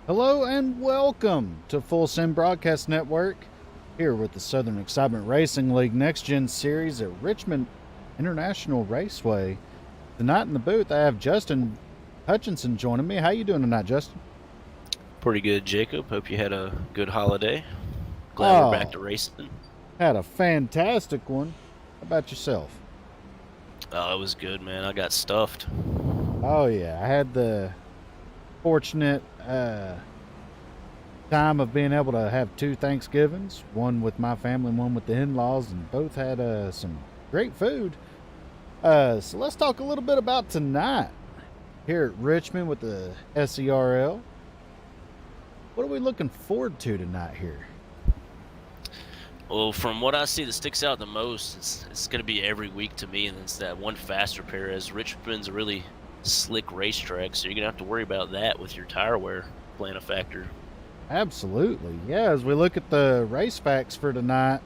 Hello and welcome to Full Sim Broadcast Network, here with the Southern Excitement Racing League Next Gen Series at Richmond International Raceway. Tonight in the booth, I have Justin Hutchinson joining me. How you doing tonight, Justin? Pretty good, Jacob. Hope you had a good holiday. Glad we're back Oh, to racing. had a fantastic one. How about yourself? Oh, it was good, man. I got stuffed. Oh yeah, I had the fortunate time of being able to have two Thanksgivings, one with my family and one with the in-laws, and both had some great food. So let's talk a little bit about tonight here at Richmond with the SERL. What are we looking forward to tonight here? Well, from what I see that sticks out the most, it's going to be every week to me, and it's that one faster pair, as Richmond's a really slick racetrack, so you're going to have to worry about that with your tire wear playing a factor. Absolutely. Yeah, as we look at the race facts for tonight,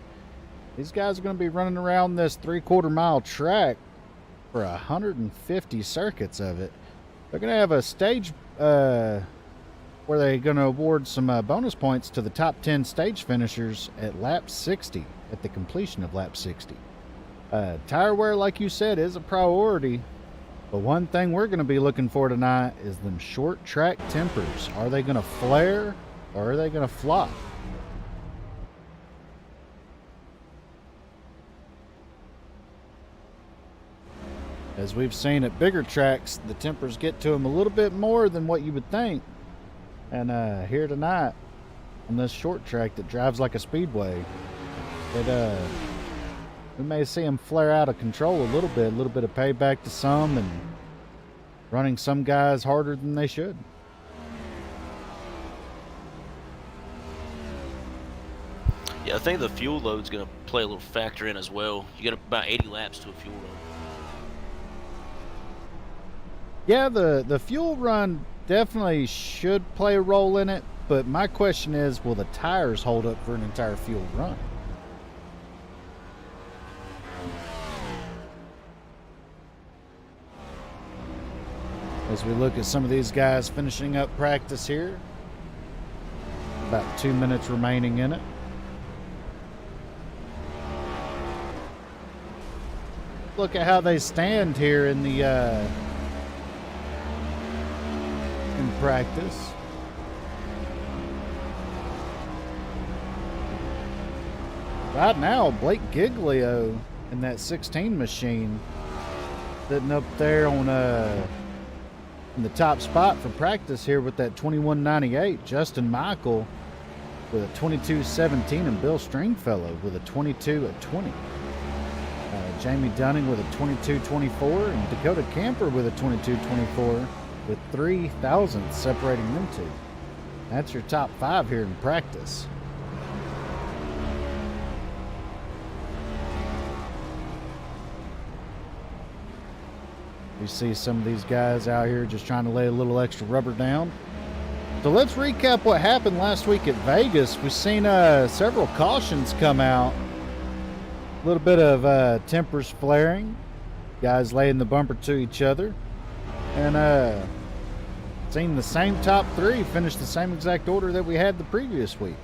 these guys are going to be running around this 3/4 mile track for 150 circuits of it. They're going to have a stage where they're going to award some bonus points to the top 10 stage finishers at lap 60, at the completion of lap 60. Tire wear, like you said, is a priority, but one thing we're going to be looking for tonight is them short track tempers. Are they going to flare or are they going to flop? As we've seen at bigger tracks, the tempers get to them a little bit more than what you would think. And here tonight, on this short track that drives like a speedway, we may see them flare out of control a little bit of payback to some, and running some guys harder than they should. Yeah, I think the fuel load's going to play a little factor in as well. You got about 80 laps to a fuel load. Yeah, the fuel run definitely should play a role in it, but my question is, will the tires hold up for an entire fuel run? As we look at some of these guys finishing up practice here, about 2 minutes remaining in it. Look at how they stand here in the in practice. Right now, Blake Giglio in that 16 machine sitting up there on in the top spot for practice here with that 2198. Justin Michael with a 2217 and Bill Stringfellow with a 22 at 20. Jamie Dunning with a 22.24 and Dakota Camper with a 22.24 with 3 thousandths separating them two. That's your top 5 here in practice. We see some of these guys out here just trying to lay a little extra rubber down. So let's recap what happened last week at Vegas. We've seen several cautions come out. A little bit of tempers flaring, guys laying the bumper to each other, and seen the same top 3 finish the same exact order that we had the previous week.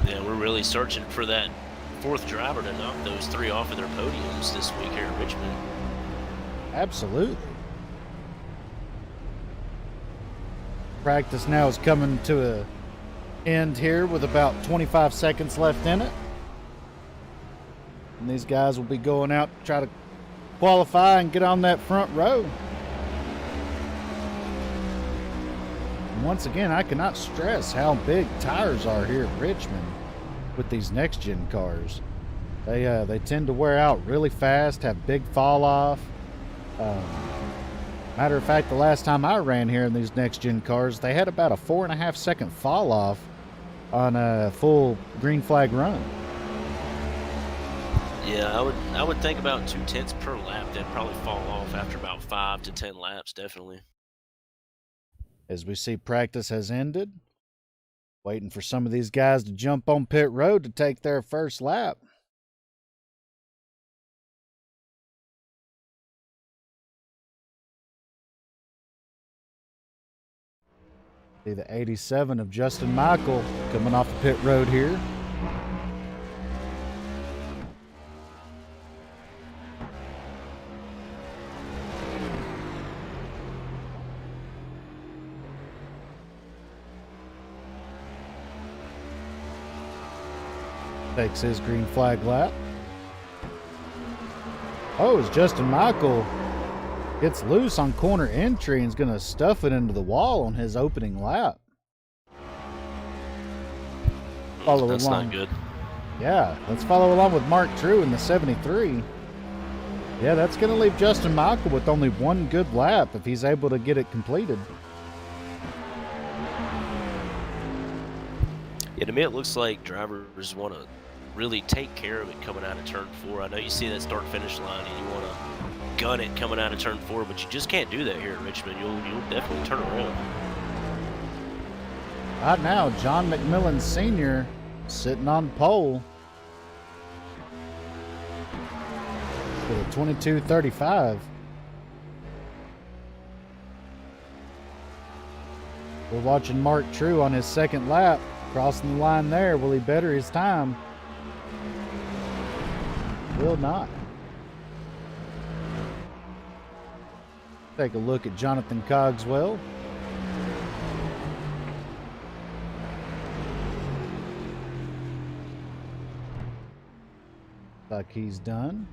Yeah, we're really searching for that 4th driver to knock those 3 off of their podiums this week here in Richmond. Absolutely. Practice now is coming to a end here with about 25 seconds left in it. And these guys will be going out to try to qualify and get on that front row. And once again, I cannot stress how big tires are here at Richmond with these next gen cars. They tend to wear out really fast, have big fall off. Matter of fact, the last time I ran here in these next gen cars, they had about a 4.5 second fall off on a full green flag run. Yeah, I would think about 2/10 per lap. They'd probably fall off after about 5 to 10 laps, definitely. As we see, practice has ended. Waiting for some of these guys to jump on pit road to take their first lap. See the 87 of Justin Michael coming off the pit road here. Takes his green flag lap. Oh, as Justin Michael gets loose on corner entry and is going to stuff it into the wall on his opening lap. Follow That's along. not good. Yeah, let's follow along with Mark True in the 73. Yeah, that's going to leave Justin Michael with only one good lap if he's able to get it completed. Yeah, to me it looks like drivers want to really take care of it coming out of turn 4. I know you see that start-finish line and you want to gun it coming out of turn 4, but you just can't do that here at Richmond. You'll definitely turn around. Right now, John McMillan Sr. sitting on pole with a 22.35. We're watching Mark True on his second lap, crossing the line there. Will he better his time? Will not. Take a look at Jonathan Cogswell. Like he's done.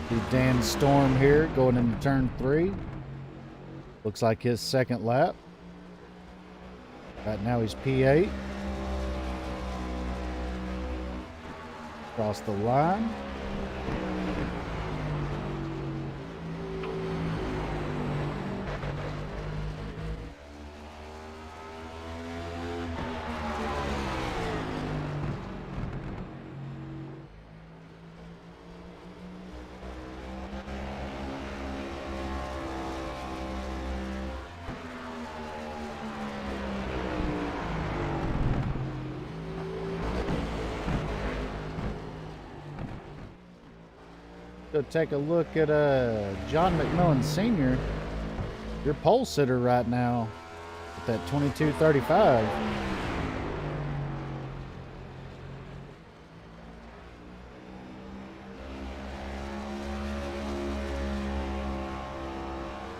See Dan Storm here going into turn 3. Looks like his second lap. Right now he's P8. Across the line. Go take a look at John McMillan Sr., your pole sitter right now at that 22.35.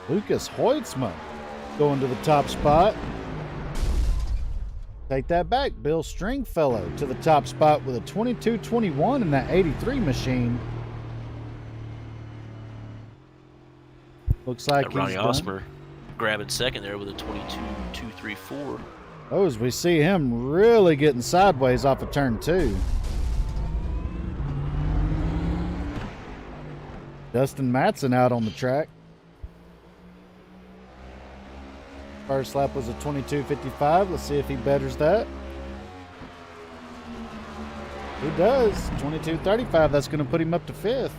Lucas Hoitzma going to the top spot. Take that back. Bill Stringfellow to the top spot with a 22.21 in that 83 machine. Looks like Ronnie he's Osmer grabbing second there with a 22.234. Oh, as we see him really getting sideways off of turn 2. Dustin Matson out on the track. First lap was a 22.55. Let's see if he betters that. He does. 22.35. That's going to put him up to 5th.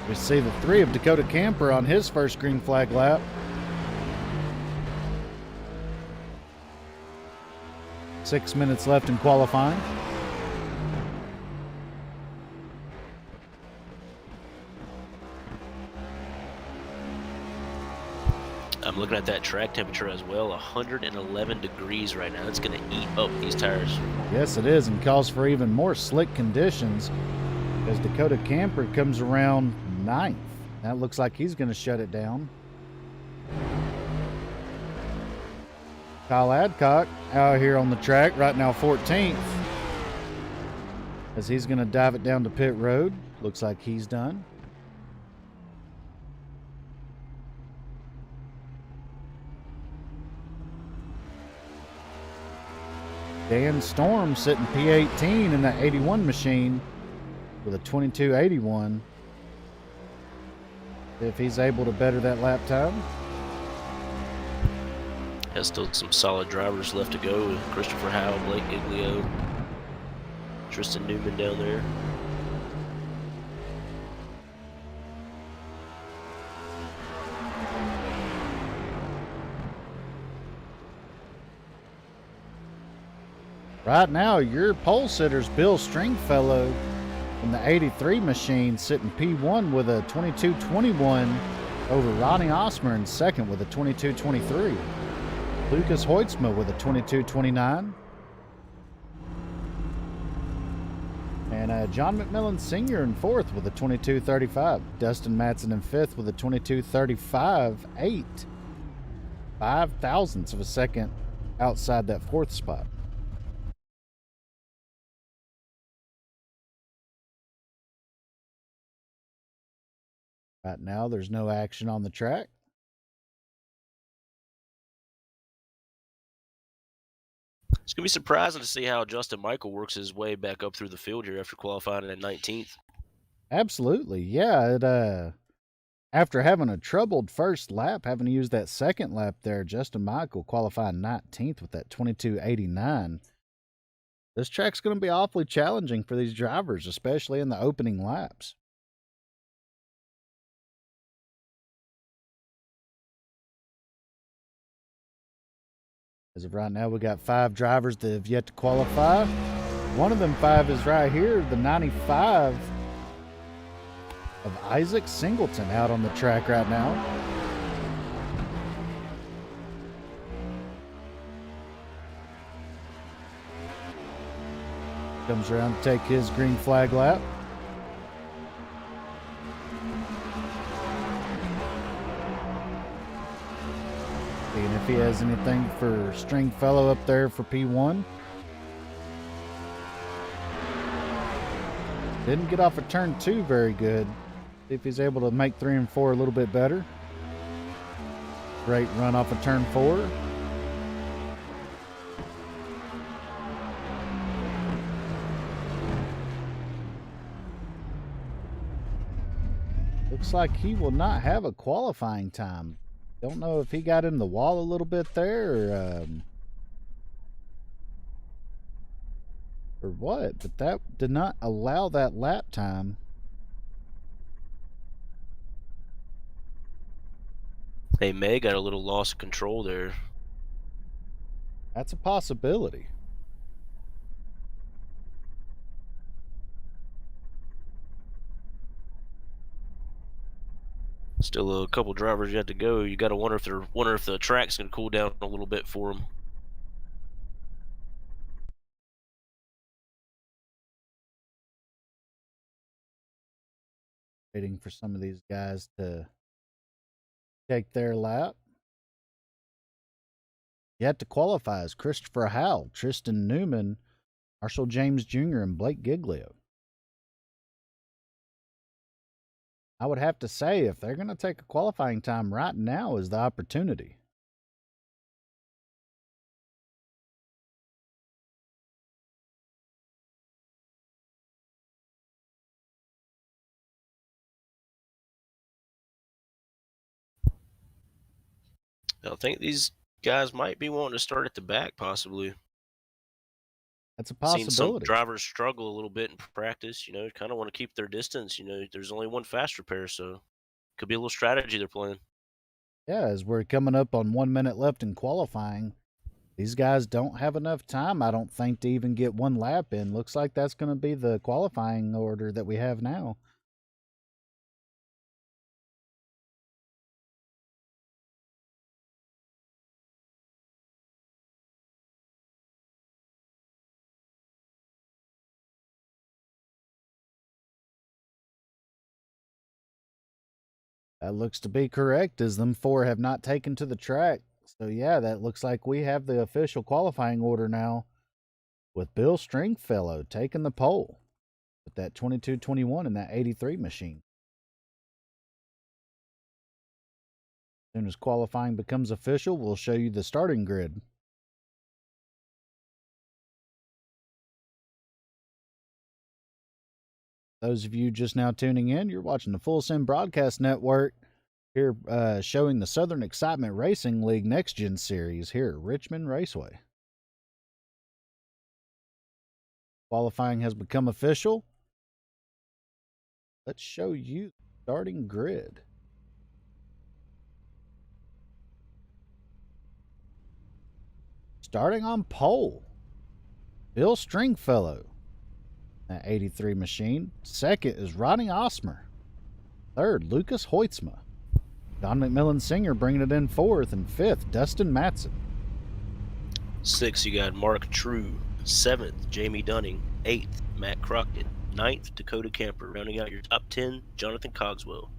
We see the 3 of Dakota Camper on his first green flag lap. Six minutes left in qualifying. I'm looking at that track temperature as well, 111 degrees right now. That's going to eat up these tires. Yes, it is, and calls for even more slick conditions as Dakota Camper comes around 9th. That looks like he's going to shut it down. Kyle Adcock out here on the track right now 14th as he's going to dive it down to pit road. Looks like he's done. Dan Storm sitting P18 in that 81 machine with a 22.81. If he's able to better that lap time. Has still some solid drivers left to go with Christopher Howell, Blake Giglio, Tristan Newman down there. Right now, your pole sitter's Bill Stringfellow in the 83 machine, sitting P1 with a 22:21 over Ronnie Osmer in second with a 22:23. Lucas Hoitzma with a 22:29. And John McMillan Sr. in fourth with a 22:35. Dustin Matson in fifth with a 22:35.8. 5 thousandths of a second outside that fourth spot. Right now, there's no action on the track. It's going to be surprising to see how Justin Michael works his way back up through the field here after qualifying at 19th. Absolutely. Yeah, after having a troubled first lap, having to use that second lap there, Justin Michael qualifying 19th with that 22:89. This track's going to be awfully challenging for these drivers, especially in the opening laps. As of right now, we got 5 drivers that have yet to qualify. One of them 5 is right here, the 95 of Isaac Singleton out on the track right now. Comes around to take his green flag lap. Seeing if he has anything for Stringfellow up there for P1. Didn't get off of turn 2 very good. See if he's able to make 3 and 4 a little bit better. Great run off of turn 4. Looks like he will not have a qualifying time. Don't know if he got in the wall a little bit there or what, but that did not allow that lap time. Hey, May got a little loss of control there. That's a possibility. Still a couple drivers yet to go. You got to wonder if the track's going to cool down a little bit for them. Waiting for some of these guys to take their lap. Yet to qualify is Christopher Howell, Tristan Newman, Marshall James Jr., and Blake Giglio. I would have to say, if they're going to take a qualifying time, right now is the opportunity. I think these guys might be wanting to start at the back, possibly. That's a Seen some possibility. drivers struggle a little bit in practice, kind of want to keep their distance. There's only one faster pair, so could be a little strategy they're playing. Yeah, as we're coming up on 1 minute left in qualifying, these guys don't have enough time, I don't think, to even get one lap in. Looks like that's going to be the qualifying order that we have now. That looks to be correct, as them 4 have not taken to the track. So yeah, that looks like we have the official qualifying order now, with Bill Stringfellow taking the pole with that 22:21 in that 83 machine. As soon as qualifying becomes official, we'll show you the starting grid. Those of you just now tuning in, you're watching the Full Sim Broadcast Network here, showing the Southern Excitement Racing League Next Gen Series here at Richmond Raceway. Qualifying has become official. Let's show you the starting grid. Starting on pole, Bill Stringfellow, that 83 machine. Second is Ronnie Osmer. Third, Lucas Hoitzma. John McMillan Sr. bringing it in fourth. And fifth, Dustin Matson. 6th, you got Mark True. 7th, Jamie Dunning. 8th, Matt Crockett. 9th, Dakota Camper. Rounding out your top 10, Jonathan Cogswell.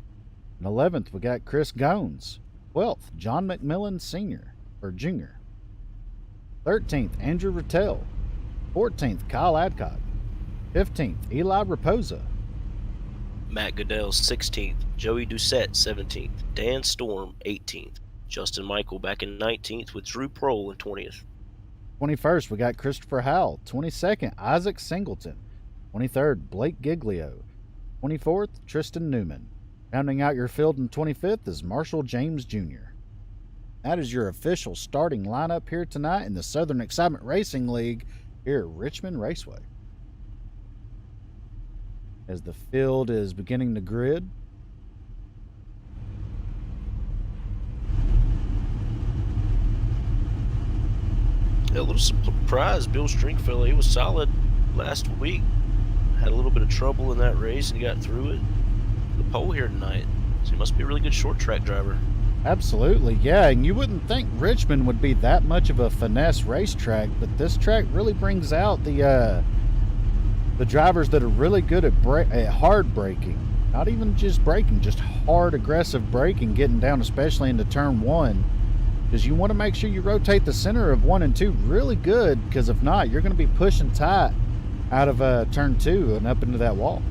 And 11th, we got Chris Gones. 12th, John McMillan Sr. or Jr. 13th, Andrew Rattell. 14th, Kyle Adcock. 15th, Eli Raposa. Matt Goodell, 16th. Joey Doucette, 17th. Dan Storm, 18th. Justin Michael back in 19th with Drew Prohl in 20th. 21st, we got Christopher Howell. 22nd, Isaac Singleton. 23rd, Blake Giglio. 24th, Tristan Newman. Rounding out your field in 25th is Marshall James Jr. That is your official starting lineup here tonight in the Southern Excitement Racing League here at Richmond Raceway. As the field is beginning to grid, A little surprise, Bill Stringfellow. He was solid last week. Had a little bit of trouble in that race and he got through it. The pole here tonight. So he must be a really good short track driver. absolutely, yeah, and you wouldn't think Richmond would be that much of a finesse racetrack, but this track really brings out the drivers that are really good at hard braking. Not even just braking, just hard, aggressive braking, getting down, especially into turn 1. Because you want to make sure you rotate the center of 1 and 2 really good, because if not, you're going to be pushing tight out of turn 2 and up into that wall.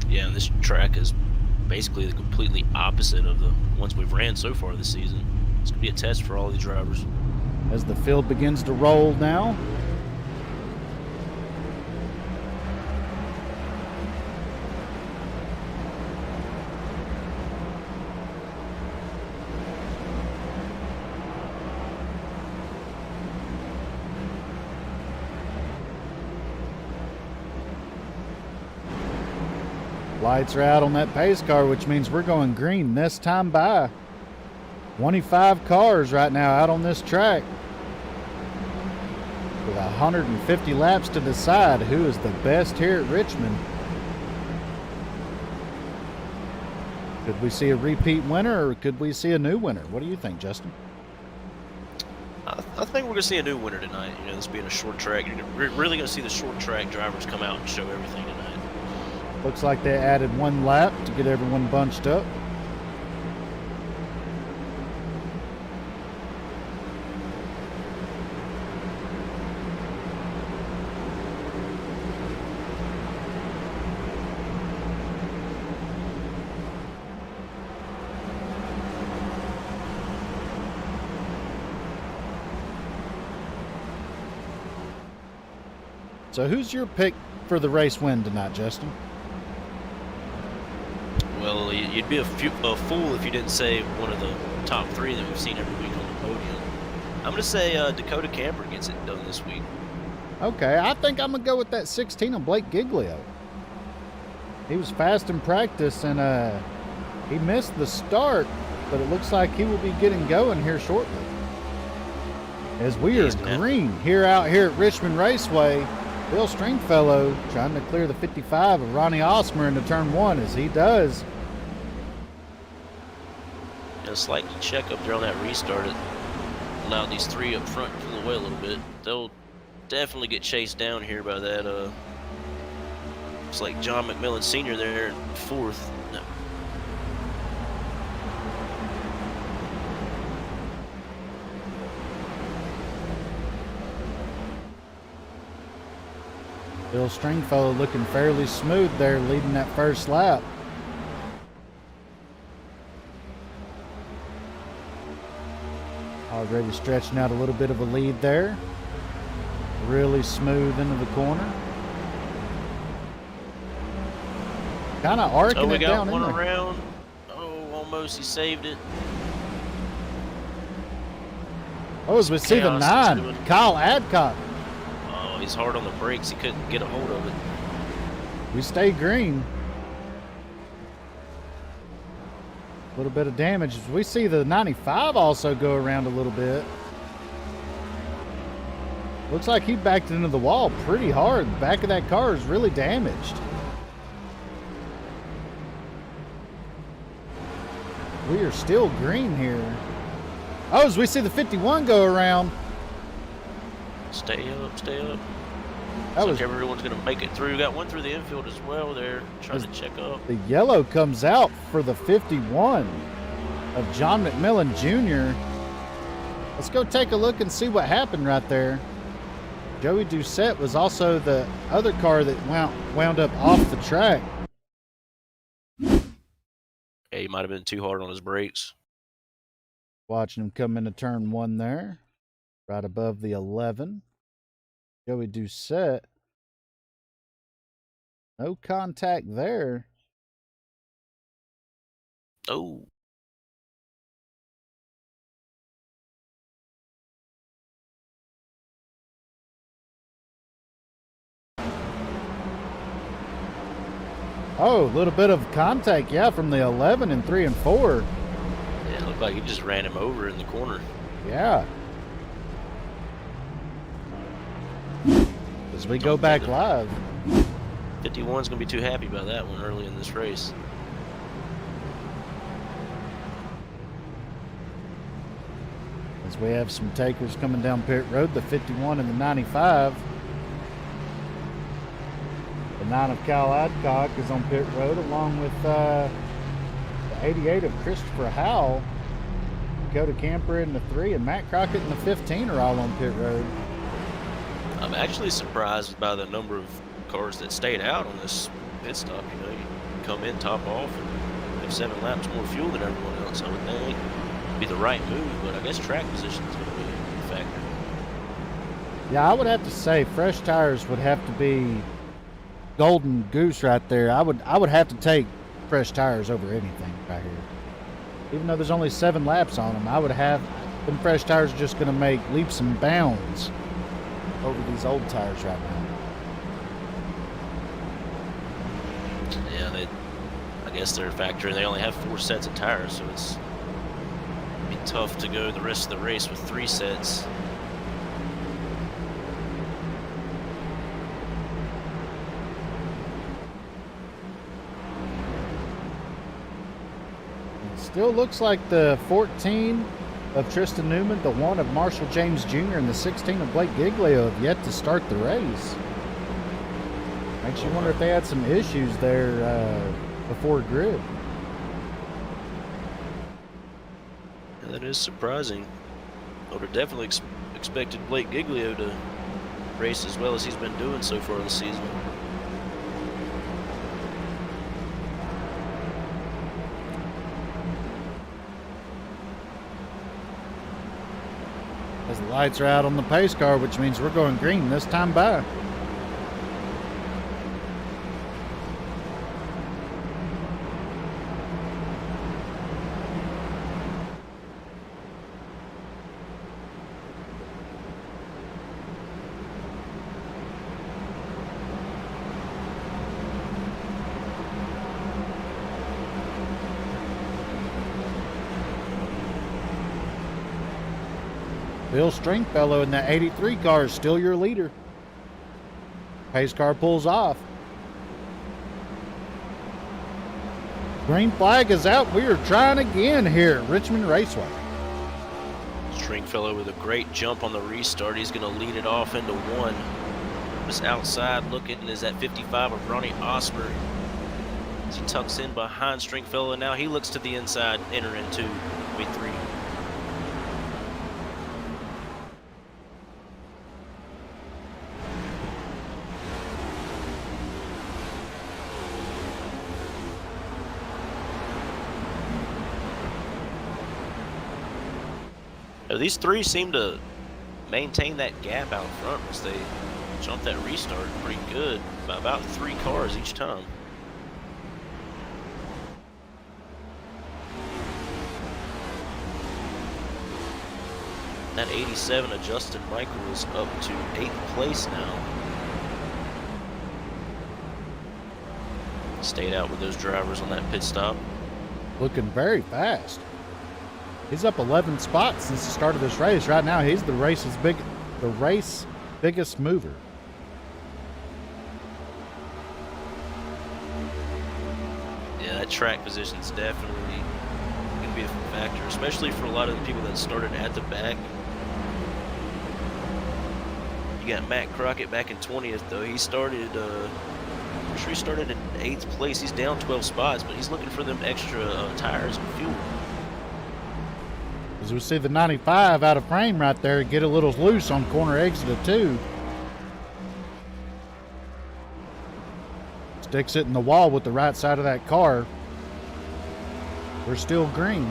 Yeah, and this track is basically the completely opposite of the ones we've ran so far this season. It's going to be a test for all these drivers. As the field begins to roll now, lights are out on that pace car, which means we're going green this time by. 25 cars right now out on this track with 150 laps to decide who is the best here at Richmond. Could we see a repeat winner or could we see a new winner? What do you think, Justin? I think we're going to see a new winner tonight. You know, this being a short track, you're really going to see the short track drivers come out and show everything tonight. Looks like they added 1 lap to get everyone bunched up. So who's your pick for the race win tonight, Justin? Well, you'd be a fool if you didn't say one of the top 3 that we've seen every week on the podium. I'm going to say Dakota Camper gets it done this week. Okay, I think I'm going to go with that 16 of Blake Giglio. He was fast in practice and he missed the start, but it looks like he will be getting going here shortly. As we are green out here at Richmond Raceway, Bill Stringfellow trying to clear the 55 of Ronnie Osmer into turn 1 as he does. A slight check up there on that restart. It allowed these 3 up front to pull away a little bit. They'll definitely get chased down here by that. Looks like John McMillan Sr. there in 4th. No. Bill Stringfellow looking fairly smooth there, leading that first lap. Already stretching out a little bit of a lead there. Really smooth into the corner. Kind of arcing it down in there. We got one around. Oh, almost he saved it. Oh, as we see the 9, Kyle Adcock. Oh, he's hard on the brakes. He couldn't get a hold of it. We stay green. A little bit of damage. We see the 95 also go around a little bit. Looks like he backed into the wall pretty hard. The back of that car is really damaged. We are still green here. Oh, as we see the 51 go around. Stay up, stay up. That Looks was like everyone's going to make it through. Got one through the infield as well there, trying to check up. the yellow comes out for the 51 of John McMillan Jr. Let's go take a look and see what happened right there. Joey Doucette was also the other car that wound up off the track. Yeah, he might have been too hard on his brakes. Watching him come into turn one there, right above the 11. Joey Doucette. No contact there. Oh. Oh, a little bit of contact, yeah, from the 11 and 3 and 4. Yeah, it looked like he just ran him over in the corner. Yeah. As we go back live. 51's going to be too happy about that one early in this race. As we have some takers coming down pit road, the 51 and the 95. The 9 of Cal Adcock is on pit road, along with the 88 of Christopher Howell. Dakota Camper in the 3, and Matt Crockett in the 15 are all on pit road. I'm actually surprised by the number of cars that stayed out on this pit stop. You know, you come in top off and have 7 laps more fuel than everyone else. I would think it'd be the right move, but I guess track position is going to be a factor. Yeah, I would have to say fresh tires would have to be golden goose right there. I would have to take fresh tires over anything right here. Even though there's only 7 laps on them, I would have them fresh tires are just going to make leaps and bounds over these old tires right now. Yeah, I guess they're factoring. They only have 4 sets of tires, so it's be tough to go the rest of the race with 3 sets. Still looks like the 14 of Tristan Newman, the 1 of Marshall James Jr., and the 16 of Blake Giglio have yet to start the race. Makes you wonder if they had some issues there before grid. Yeah, that is surprising. I would have definitely expected Blake Giglio to race as well as he's been doing so far this season. As the lights are out on the pace car, which means we're going green this time by. Bill Stringfellow in that 83 car is still your leader. Pace car pulls off. Green flag is out. We are trying again here at Richmond Raceway. Stringfellow with a great jump on the restart. He's going to lead it off into 1. Just outside looking is that 55 of Ronnie Osmer. As he tucks in behind Stringfellow, and now he looks to the inside, enter into V3. Now, these 3 seem to maintain that gap out front once they jump that restart pretty good by about 3 cars each time. That 87 of Justin Michael is up to 8th place now. Stayed out with those drivers on that pit stop. Looking very fast. He's up 11 spots since the start of this race. Right now, he's the race biggest mover. Yeah, that track position is definitely going to be a factor, especially for a lot of the people that started at the back. You got Matt Crockett back in 20th, though. He started, I'm sure he started in 8th place. He's down 12 spots, but he's looking for them extra tires and fuel. As we see the 95 out of frame right there, get a little loose on corner exit of 2. Sticks it in the wall with the right side of that car. We're still green.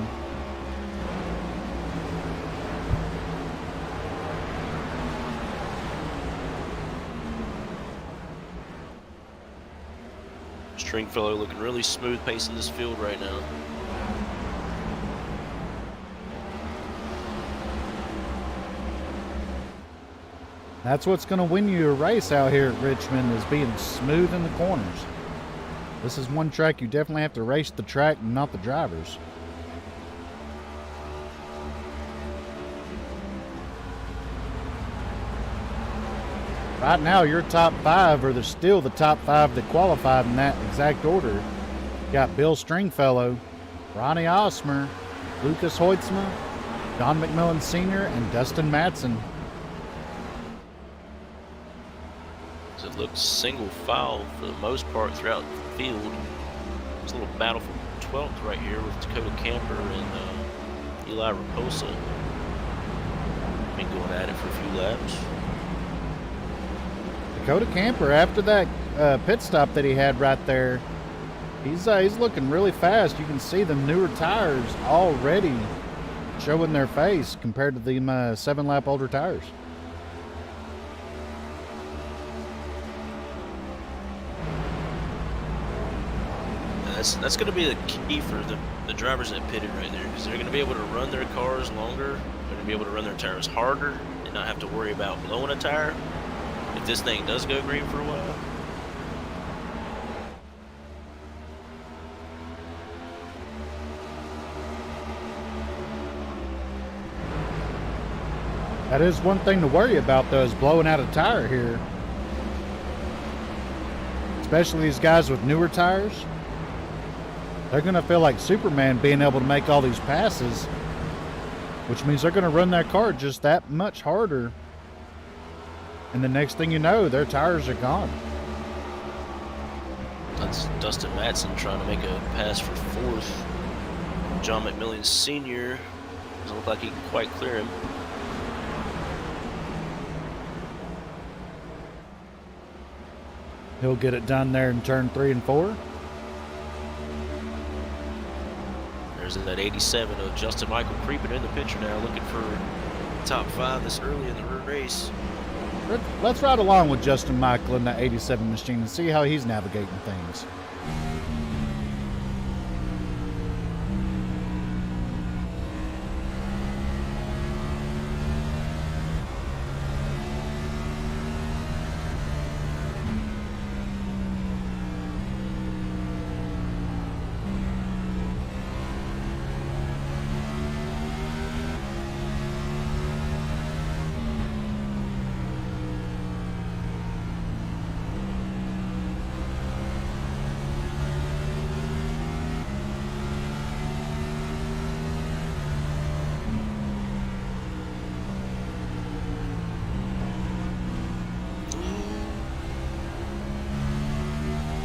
Stringfellow looking really smooth pacing this field right now. That's what's going to win you a race out here at Richmond, is being smooth in the corners. This is one track you definitely have to race the track and not the drivers. Right now, your top 5 are still the top 5 that qualified in that exact order. You got Bill Stringfellow, Ronnie Osmer, Lucas Hoitzma, Don McMillan Sr., and Dustin Matson. So it looks single file for the most part throughout the field. There's a little battle for 12th right here with Dakota Camper and Eli Raposa. Been going at it for a few laps. Dakota Camper, after that pit stop that he had right there, he's looking really fast. You can see the newer tires already showing their face compared to the 7-lap older tires. That's going to be the key for the drivers that pitted right there, because they're going to be able to run their cars longer. They're going to be able to run their tires harder and not have to worry about blowing a tire if this thing does go green for a while. That is one thing to worry about, though, is blowing out a tire here. Especially these guys with newer tires. They're going to feel like Superman being able to make all these passes, which means they're going to run that car just that much harder. And the next thing you know, their tires are gone. That's Dustin Matson trying to make a pass for 4th. John McMillan Sr. doesn't look like he can quite clear him. He'll get it done there in turn 3 and 4. There's that 87 of Justin Michael creeping in the picture now, looking for top 5 this early in the race. Let's ride along with Justin Michael in that 87 machine and see how he's navigating things.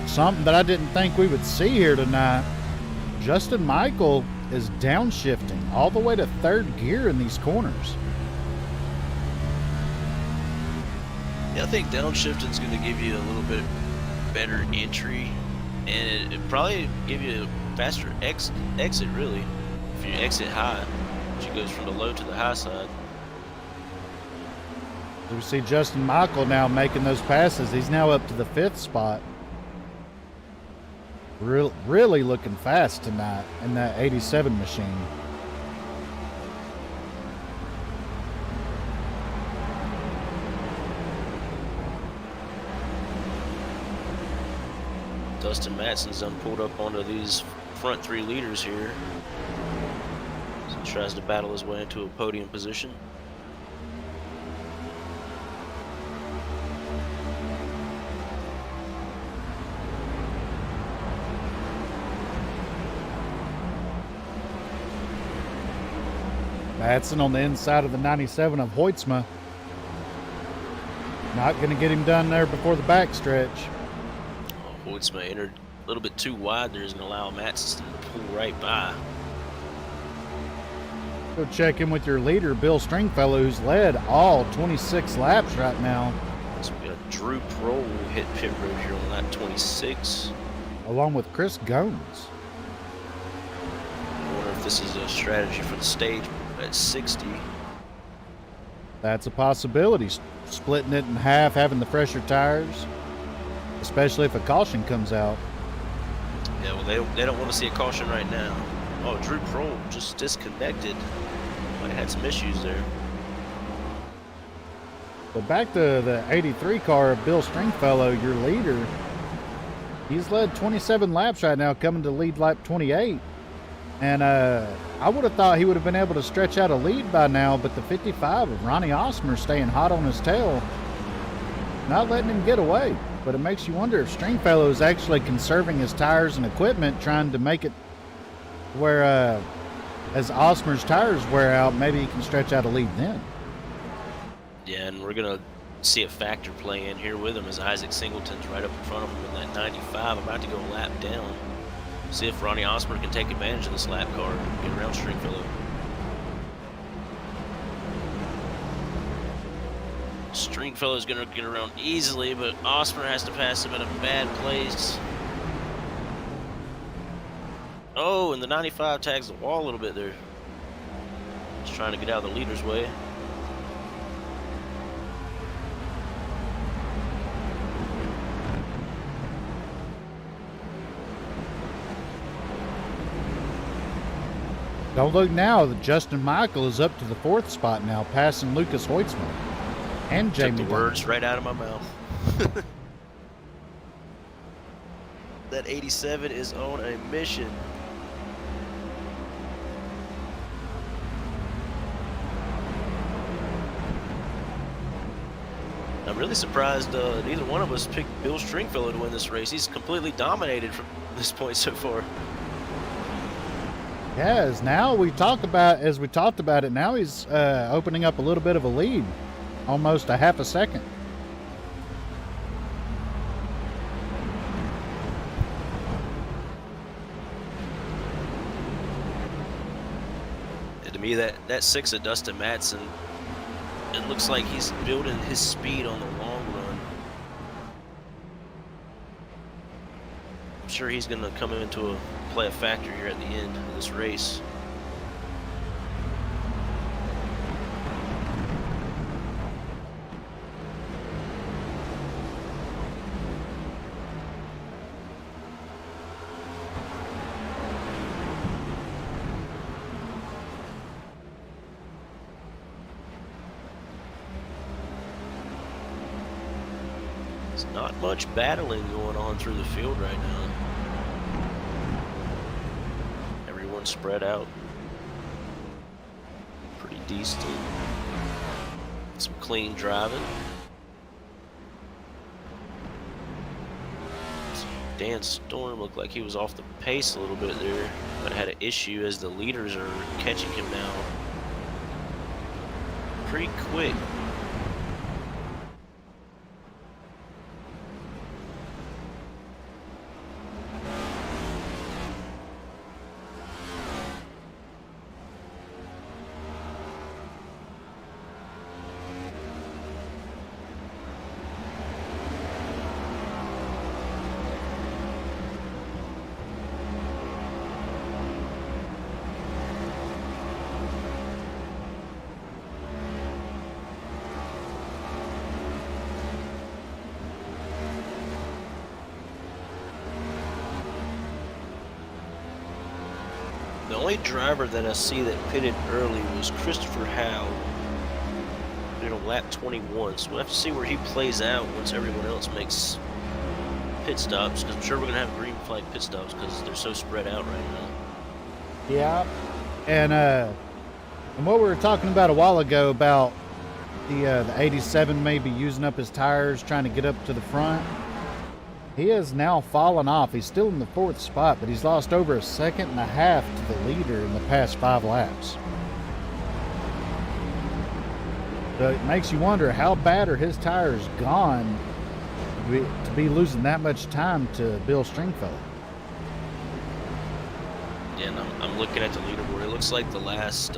Something that I didn't think we would see here tonight. Justin Michael is downshifting all the way to 3rd gear in these corners. Yeah, I think downshifting is going to give you a little bit better entry, and it probably give you a faster exit, really, if you exit high, which goes from the low to the high side. We see Justin Michael now making those passes. He's now up to the 5th spot. Really looking fast tonight in that 87 machine. Dustin Matson's done pulled up onto these front 3 leaders here. So he tries to battle his way into a podium position. Batson on the inside of the 97 of Hoytsma. Not going to get him done there before the backstretch. Oh, Hoytsma entered a little bit too wide there. Is going to allow Matson to pull right by. Go check in with your leader, Bill Stringfellow, who's led all 26 laps right now. So we got Drew Prohl hit pit road here on lap 26. Along with Chris Gomes. I wonder if this is a strategy for the stage at 60. That's a possibility. Splitting it in half, having the fresher tires, especially if a caution comes out. Yeah, well, they don't want to see a caution right now. Oh, Drew Prohl just disconnected. Might have had some issues there. But back to the 83 car of Bill Stringfellow, your leader. He's led 27 laps right now, coming to lead lap 28. And I would have thought he would have been able to stretch out a lead by now, but the 55 of Ronnie Osmer staying hot on his tail, not letting him get away. But it makes you wonder if Stringfellow is actually conserving his tires and equipment, trying to make it where as Osmer's tires wear out, maybe he can stretch out a lead then. Yeah, and we're going to see a factor play in here with him as Isaac Singleton's right up in front of him in that 95, about to go a lap down. See if Ronnie Osmer can take advantage of this lap car and get around Stringfellow. Stringfellow's going to get around easily, but Osmer has to pass him in a bad place. Oh, and the 95 tags the wall a little bit there. Just trying to get out of the leader's way. Don't look now that Justin Michael is up to the 4th spot now, passing Lucas Hoytsma and Jamie. Took the words right out of my mouth. That 87 is on a mission. I'm really surprised neither one of us picked Bill Stringfellow to win this race. He's completely dominated from this point so far. Yeah, as we talked about it, now he's opening up a little bit of a lead, almost a half a second. And to me, that 6 of Dustin Matson, it looks like he's building his speed on the long run. I'm sure he's going to come into play a factor here at the end of this race. There's not much battling going on through the field right now. Spread out pretty decent. Some clean driving. Dan Storm looked like he was off the pace a little bit there, but had an issue as the leaders are catching him now pretty quick. The only driver that I see that pitted early was Christopher Howell. Did on lap 21, so we'll have to see where he plays out once everyone else makes pit stops, because I'm sure we're going to have green flag pit stops because they're so spread out right now. Yeah, and what we were talking about a while ago about the 87 maybe using up his tires, trying to get up to the front. He has now fallen off. He's still in the 4th spot, but he's lost over a second and a half to the leader in the past 5 laps. So it makes you wonder, how bad are his tires gone to be losing that much time to Bill Stringfellow? Yeah, and I'm looking at the leaderboard. It looks like the last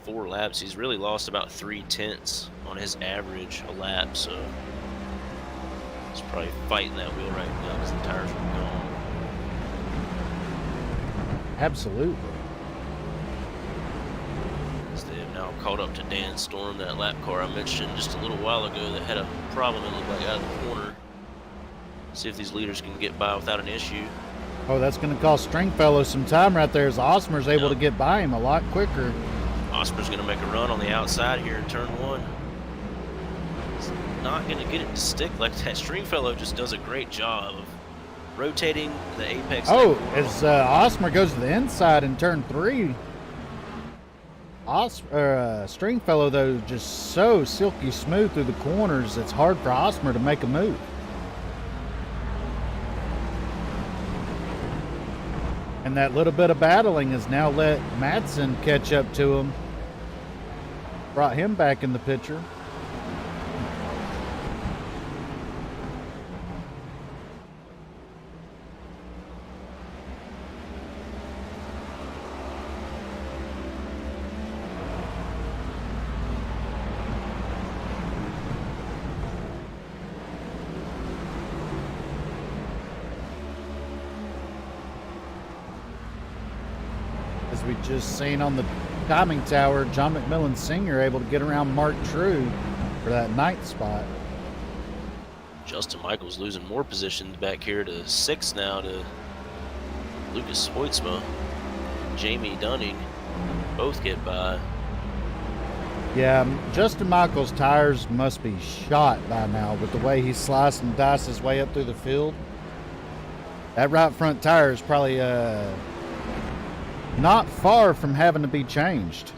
4 laps, he's really lost about 3/10 on his average a lap. So he's probably fighting that wheel right now because the tires are gone. Absolutely. They have now caught up to Dan Storm, that lap car I mentioned just a little while ago that had a problem, it looked like, out of the corner. See if these leaders can get by without an issue. Oh, that's going to cost Stringfellow some time right there, as Osmer's able to get by him a lot quicker. Osmer's going to make a run on the outside here in turn 1. He's not going to get it to stick like that. Stringfellow just does a great job of rotating the apex. Oh, as Osmer goes to the inside in turn 3. Stringfellow, though, just so silky smooth through the corners, it's hard for Osmer to make a move. And that little bit of battling has now let Madsen catch up to him. Brought him back in the picture. As we just seen on the timing tower, John McMillan Sr. able to get around Mark True for that 9th spot. Justin Michaels losing more positions back here to 6th now to Lucas Hoytsma. Jamie Dunning both get by. Yeah, Justin Michaels' tires must be shot by now with the way he sliced and diced his way up through the field. That right front tire is probably not far from having to be changed.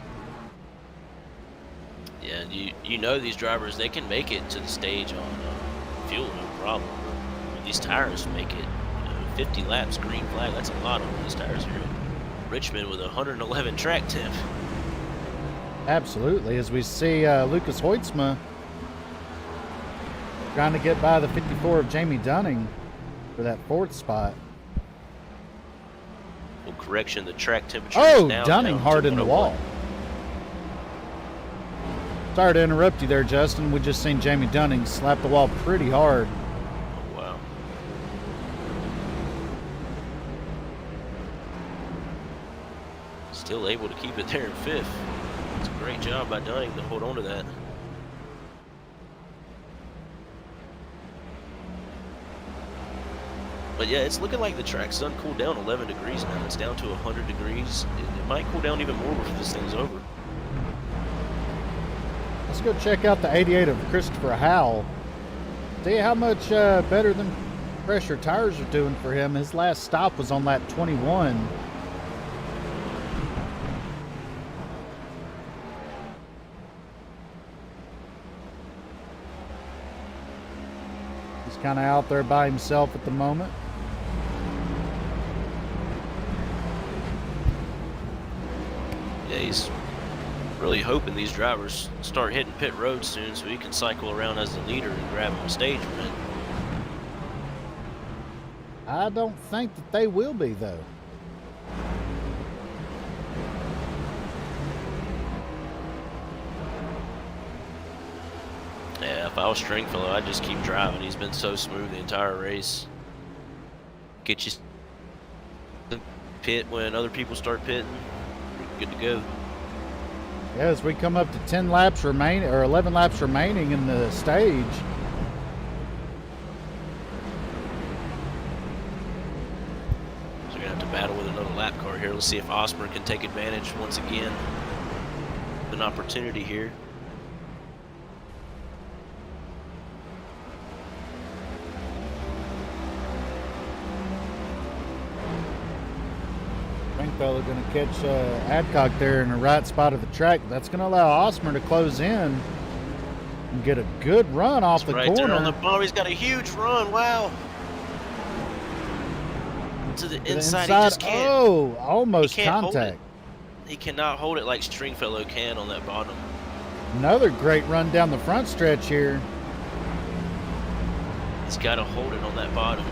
Yeah, you know these drivers, they can make it to the stage on fuel, no problem. These tires make it 50 laps, green flag, that's a lot on these tires here. Richmond with 111 track temp. Absolutely, as we see Lucas Hoytsma trying to get by the 54 of Jamie Dunning for that 4th spot. Well, correction, the track temperature is now Dunning down hard to in the 101. wall. Sorry to interrupt you there, Justin. We just seen Jamie Dunning slap the wall pretty hard. Oh, wow. Still able to keep it there in 5th. It's a great job by Dunning to hold on to that. But yeah, it's looking like the track's done cooled down 11 degrees now. It's down to 100 degrees. It might cool down even more before this thing's over. Let's go check out the 88 of Christopher Howell. See how much better than pressure tires are doing for him. His last stop was on lap 21. He's kind of out there by himself at the moment. Yeah, he's really hoping these drivers start hitting pit road soon so he can cycle around as the leader and grab him a stage win. I don't think that they will be, though. Yeah, if I was Stringfellow, I'd just keep driving. He's been so smooth the entire race. Get you pit when other people start pitting. Good to go. Yeah, as we come up to 10 laps remaining, or 11 laps remaining in the stage. So we're going to have to battle with another lap car here. Let's see if Osmer can take advantage once again. An opportunity here. Stringfellow going to catch Adcock there in the right spot of the track. That's going to allow Osmer to close in and get a good run off the right corner. There on the bump. He's got a huge run. Wow. To the inside. He just can't. Oh, almost he can't contact. He cannot hold it like Stringfellow can on that bottom. Another great run down the front stretch here. He's got to hold it on that bottom.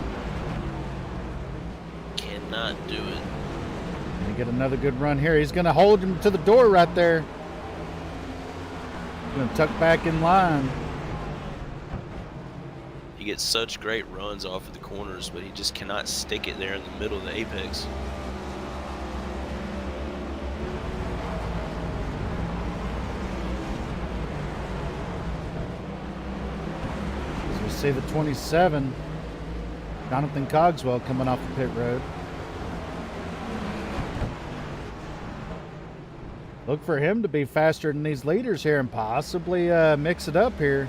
Cannot do it. Gonna get another good run here. He's gonna hold him to the door right there. Gonna tuck back in line. He gets such great runs off of the corners, but he just cannot stick it there in the middle of the apex. As we see the 27, Jonathan Cogswell coming off the pit road. Look for him to be faster than these leaders here and possibly mix it up here.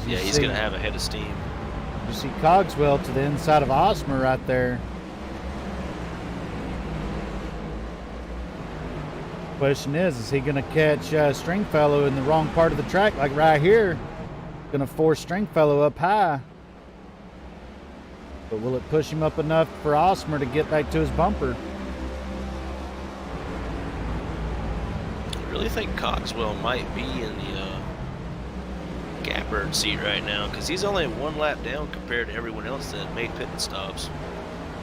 Yeah, he's going to have a head of steam. You see Cogswell to the inside of Osmer right there. Question is he going to catch Stringfellow in the wrong part of the track, like right here? Going to force Stringfellow up high. But will it push him up enough for Osmer to get back to his bumper? I really think Cogswell might be in the Gappard seat right now, because he's only one lap down compared to everyone else that made pit stops.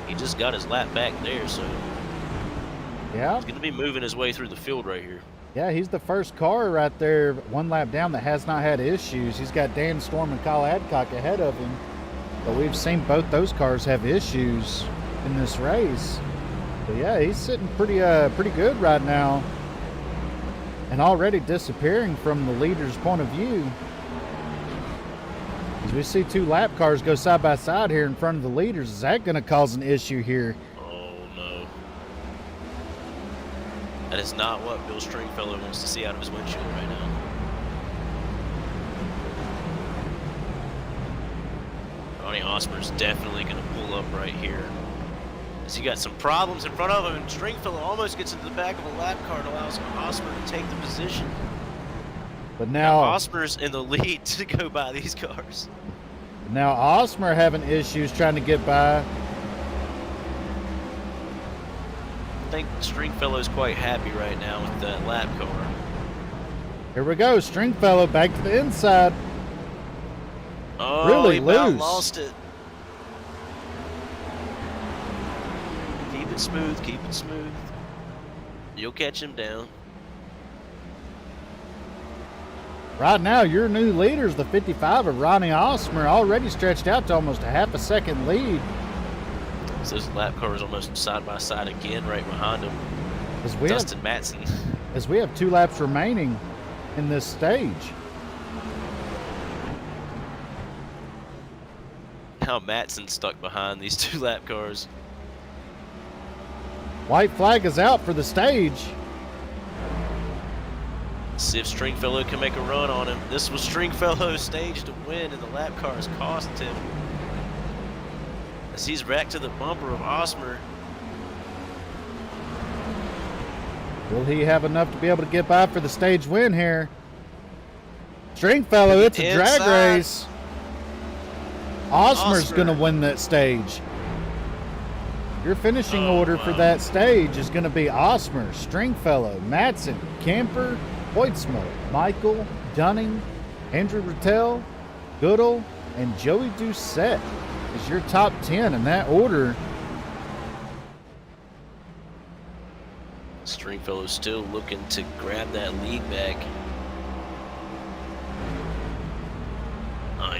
He just got his lap back there, so yeah, he's going to be moving his way through the field right here. Yeah, he's the first car right there, one lap down, that has not had issues. He's got Dan Storm and Kyle Adcock ahead of him, but we've seen both those cars have issues in this race. But yeah, he's sitting pretty good right now, and already disappearing from the leader's point of view. As we see two lap cars go side by side here in front of the leaders, is that going to cause an issue here? Oh no. That is not what Bill Stringfellow wants to see out of his windshield right now. Ronnie Osmer's definitely going to pull up right here, as he got some problems in front of him, and Stringfellow almost gets into the back of a lap car and allows Osmer to take the position. But now Osmer's in the lead to go by these cars. Now Osmer having issues trying to get by. I think Stringfellow's quite happy right now with that lap car. Here we go, Stringfellow back to the inside. Oh, really he about loose. Lost it. Keep it smooth, keep it smooth. You'll catch him down. Right now, your new leaders, the 55 of Ronnie Osmer, already stretched out to almost a half a second lead. So those lap cars almost side by side again, right behind him. Dustin Matson. As we have 2 laps remaining in this stage. Now Matson stuck behind these 2 lap cars. White flag is out for the stage. See if Stringfellow can make a run on him. This was Stringfellow's stage to win, and the lap cars cost him. As he's back to the bumper of Osmer. Will he have enough to be able to get by for the stage win here? Stringfellow, it's a drag race. Osmer's going to win that stage. Your finishing order for that stage is going to be Osmer, Stringfellow, Matson, Camper, Hoytsma, Michael, Dunning, Andrew Rattel, Goodall, and Joey Doucette is your top 10 in that order. Stringfellow's still looking to grab that lead back.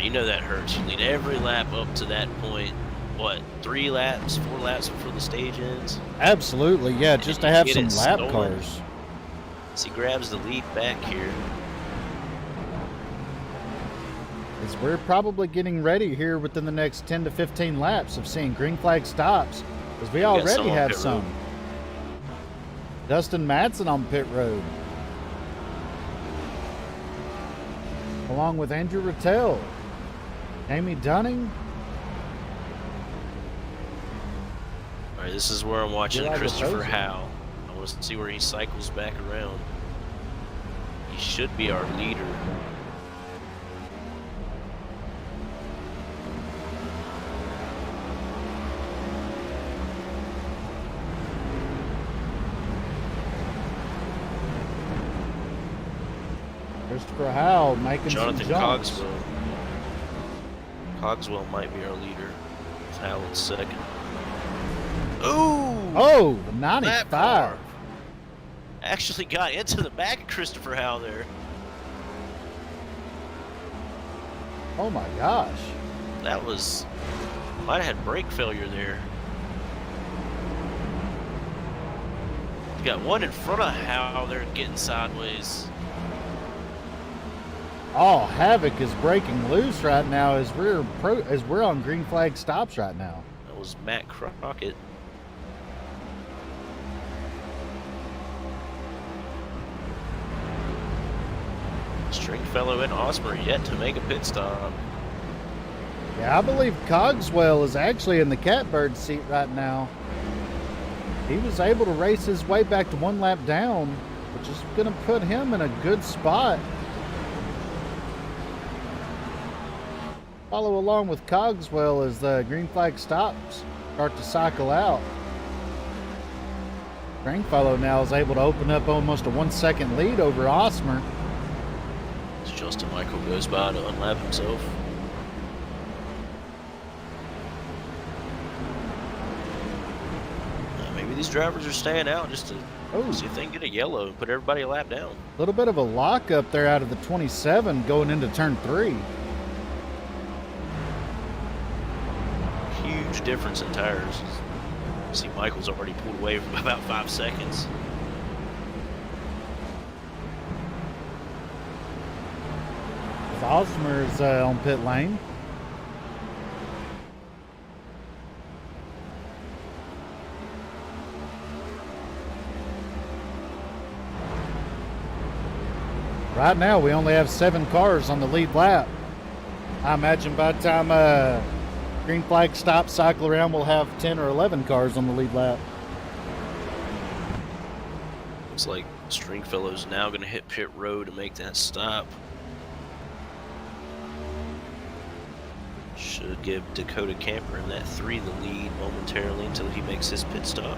You know that hurts. You lead every lap up to that point. What, 3 laps, 4 laps before the stage ends? Absolutely, yeah, just to have some lap cars. As he grabs the lead back here. As we're probably getting ready here within the next 10 to 15 laps of seeing green flag stops, because we already have some. Dustin Matson on pit road, along with Andrew Rattel, Amy Dunning. All right, this is where I'm watching Christopher Howell. I want to see where he cycles back around. He should be our leader. Christopher Howell making Jonathan some jumps. Cogswell might be our leader. With Howell in second. Ooh! Oh, the That 95. car actually got into the back of Christopher Howell there. Oh my gosh. That was... might have had brake failure there. You got one in front of Howell there getting sideways. Oh, Havoc is breaking loose right now as we're on green flag stops right now. That was Matt Crockett. Stringfellow and Osmer yet to make a pit stop. Yeah, I believe Cogswell is actually in the catbird seat right now. He was able to race his way back to one lap down, which is going to put him in a good spot. Follow along with Cogswell as the green flag stops start to cycle out. Stringfellow now is able to open up almost a 1 second lead over Osmer. As Justin Michael goes by to unlap himself. Maybe these drivers are staying out just to see if they can get a yellow and put everybody a lap down. A little bit of a lock up there out of the 27 going into turn 3. Huge difference in tires. See, Michael's already pulled away for about 5 seconds. Osmer's on pit lane. Right now, we only have 7 cars on the lead lap. I imagine by the time green flag stop, cycle around, we'll have 10 or 11 cars on the lead lap. Looks like Stringfellow's now going to hit pit road to make that stop. Should give Dakota Camper in that 3 the lead momentarily until he makes his pit stop.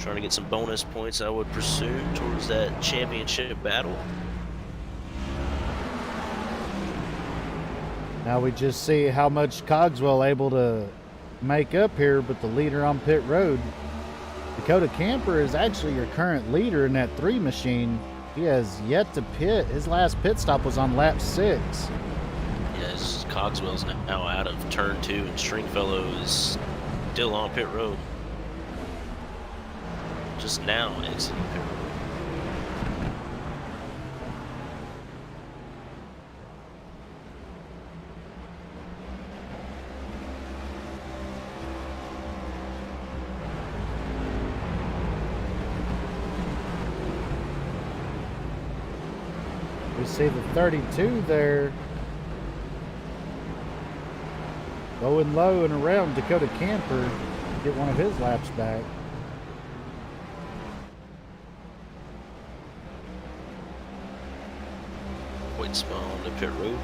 Trying to get some bonus points I would pursue towards that championship battle. Now we just see how much Cogswell able to make up here, but the leader on pit road. Dakota Camper is actually your current leader in that 3 machine. He has yet to pit. His last pit stop was on lap 6. Yes, Cogswell's now out of turn 2 and Stringfellow is still on pit road. Just now exiting pit road. We see the 32 there going low and around Dakota Camper, get one of his laps back. Quite small on the pit road.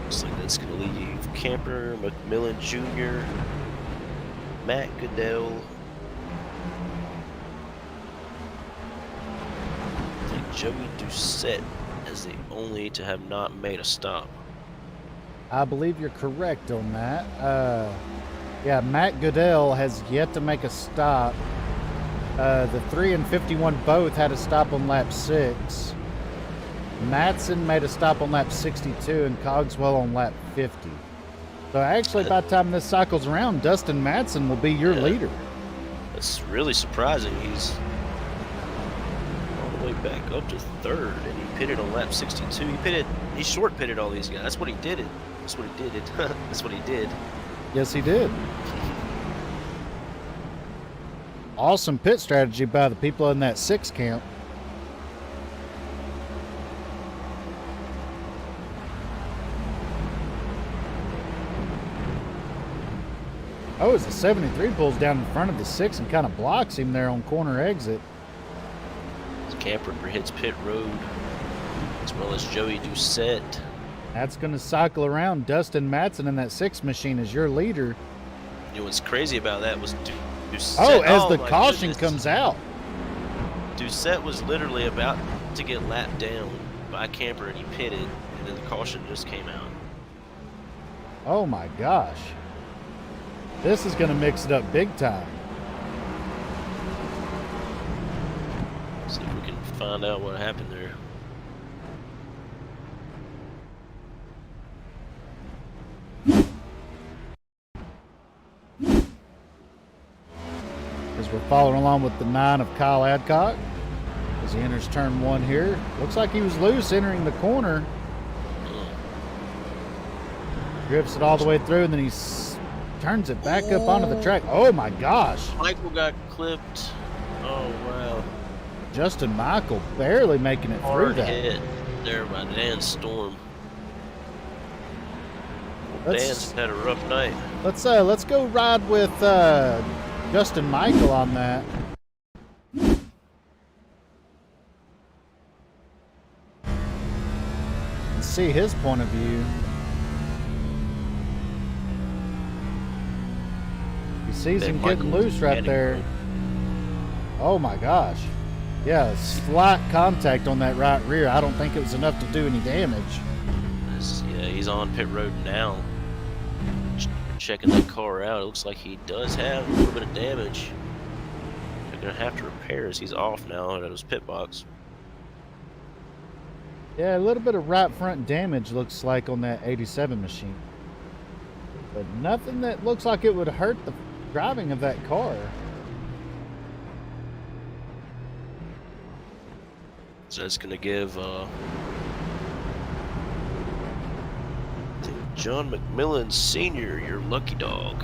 Looks like that's going to leave Camper, McMillan Jr., Matt Goodell, I think Joey Doucette as the only to have not made a stop. I believe you're correct on that. Yeah, Matt Goodell has yet to make a stop. The 3 and 51 both had a stop on lap 6. Matson made a stop on lap 62 and Cogswell on lap 50. So actually by the time this cycles around, Dustin Matson will be your leader. That's really surprising. He's all the way back up to 3rd and he pitted on lap 62. He short pitted all these guys. That's what he did. That's what he did. That's what he did. Yes, he did. Awesome pit strategy by the people in that 6 camp. Oh, as the 73 pulls down in front of the 6 and kind of blocks him there on corner exit. Camper hits pit road, as well as Joey Doucette. That's going to cycle around. Dustin Matson in that 6 machine is your leader. You know what's crazy about that was Oh, as the my caution goodness. comes out. Doucette was literally about to get lapped down by a camper, and he pitted, and then the caution just came out. Oh my gosh. This is going to mix it up big time. See if we can find out what happened there. As we're following along with the 9 of Kyle Adcock as he enters turn 1 here. Looks like he was loose entering the corner. Drifts it all the way through, and then he turns it back up onto the track. Oh my gosh. Michael got clipped. Oh, wow. Justin Michael barely making it through Hard that. hit there by Dan Storm. Let's- Dan's had a rough night. Let's go ride with Justin Michael on that. And see his point of view. He sees him getting loose right there. Oh my gosh. Yeah, slight contact on that right rear. I don't think it was enough to do any damage. Yeah, he's on pit road now. Checking that car out. It looks like he does have a little bit of damage. They're gonna have to repair as he's off now out of his pit box. Yeah, a little bit of right front damage looks like on that 87 machine. But nothing that looks like it would hurt the driving of that car. So that's gonna give John McMillan Sr. your lucky dog.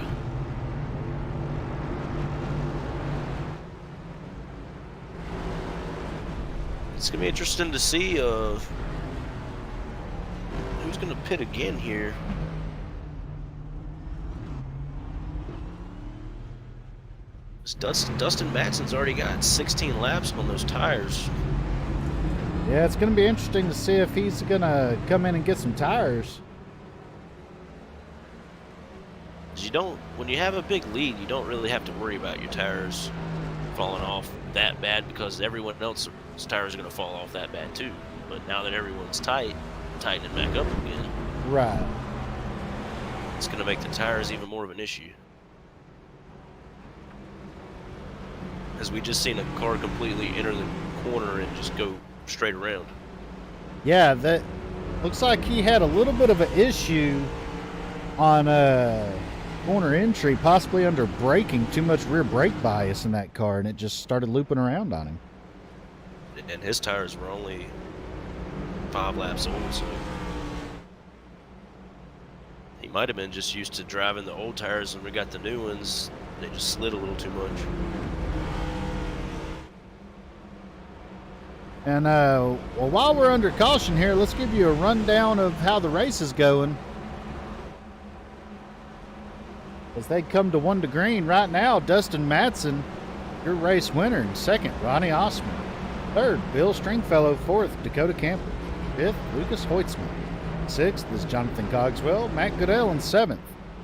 It's gonna be interesting to see who's gonna pit again here. Dustin Matson's already got 16 laps on those tires. Yeah, it's going to be interesting to see if he's going to come in and get some tires. When you have a big lead, you don't really have to worry about your tires falling off that bad because everyone else's tires are going to fall off that bad too. But now that everyone's tight, tighten it back up again. Right. It's going to make the tires even more of an issue. As we just seen a car completely enter the corner and just go straight around. Yeah, that looks like he had a little bit of an issue on corner entry, possibly under braking, too much rear brake bias in that car, and it just started looping around on him. And his tires were only 5 laps old, so he might have been just used to driving the old tires, and we got the new ones. They just slid a little too much. And well, while we're under caution here, let's give you a rundown of how the race is going. As they come to 1 to green right now, Dustin Matson, your race winner. In second, Ronnie Osman. Third, Bill Stringfellow. Fourth, Dakota Camper. Fifth, Lucas Hoitzman. Sixth is Jonathan Cogswell. Matt Goodell in seventh.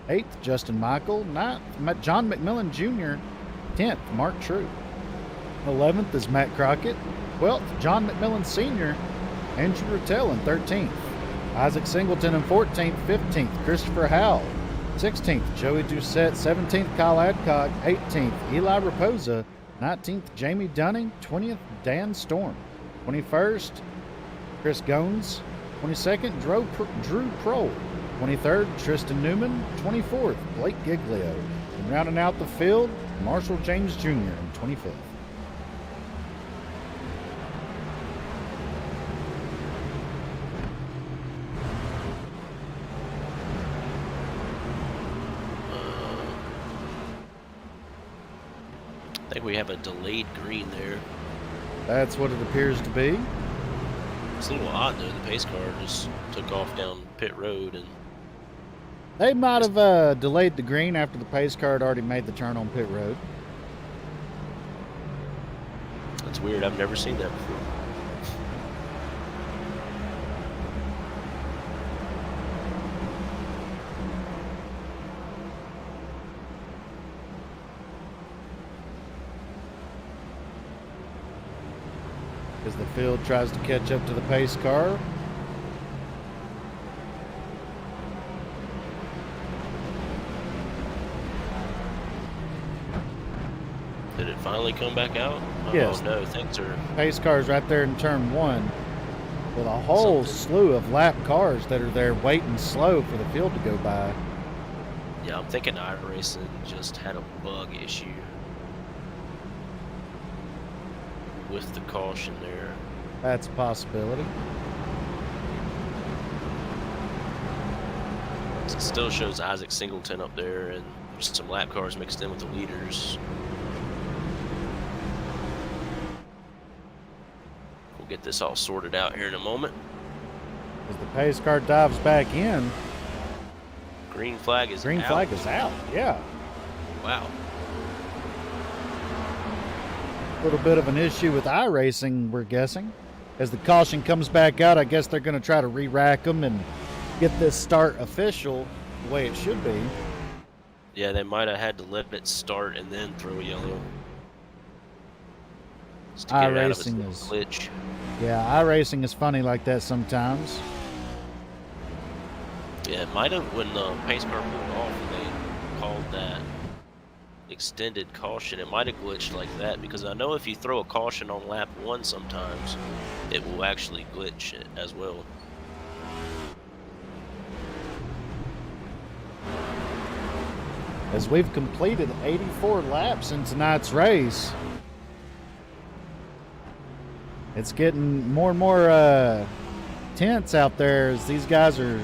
Eighth, Justin Michael. Ninth, John McMillan Jr. 10th, Mark True. 11th is Matt Crockett. 12th, John McMillan Sr. Andrew Ruttell in 13th. Isaac Singleton in 14th. 15th, Christopher Howell. 16th, Joey Doucette. 17th, Kyle Adcock. 18th, Eli Raposa. 19th, Jamie Dunning. 20th, Dan Storm. 21st, Chris Gones. 22nd, Drew Prohl. 23rd, Tristan Newman. 24th, Blake Giglio. And rounding out the field, Marshall James Jr. in 25th. I think we have a delayed green there. That's what it appears to be. It's a little odd though. The pace car just took off down pit road, and They might have delayed the green after the pace car had already made the turn on pit road. that's weird. I've never seen that before. as the field tries to catch up to the pace car. Did it finally come back out? Yes. Oh no, things are... Pace car's right there in turn 1 with a whole slew of lap cars that are there waiting slow for the field to go by. Yeah, I'm thinking iRacing just had a bug issue with the caution there. That's a possibility. It still shows Isaac Singleton up there, and there's some lap cars mixed in with the leaders. We'll get this all sorted out here in a moment. As the pace car dives back in, Green flag is green out. flag is out. Yeah. Wow. A little bit of an issue with iRacing, we're guessing. As the caution comes back out, I guess they're going to try to re-rack them and get this start official the way it should be. Yeah, they might have had to let it start and then throw a yellow. Just to get it out of its iRacing little is glitch. Yeah, iRacing is funny like that sometimes. Yeah, it might have, when the pace car pulled off and they called that extended caution, it might have glitched like that, because I know if you throw a caution on lap 1 sometimes, it will actually glitch it as well. As we've completed 84 laps in tonight's race, it's getting more and more tense out there as these guys are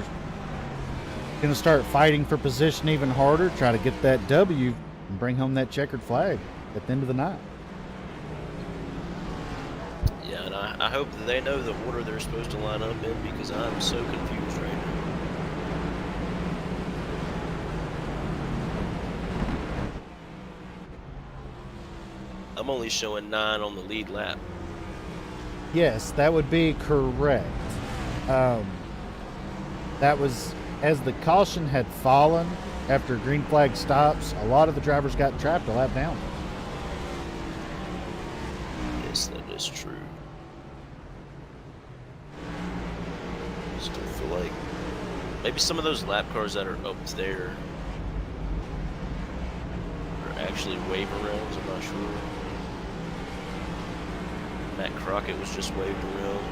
going to start fighting for position even harder, try to get that W and bring home that checkered flag at the end of the night. Yeah, and I hope that they know the order they're supposed to line up in, because I'm so confused right now. I'm only showing 9 on the lead lap. Yes, that would be correct. That was as the caution had fallen after green flag stops. A lot of the drivers got trapped a lap down. Yes, that is true. Still feel like maybe some of those lap cars that are up there are actually wave arounds. I'm not sure. Matt Crockett was just waved around.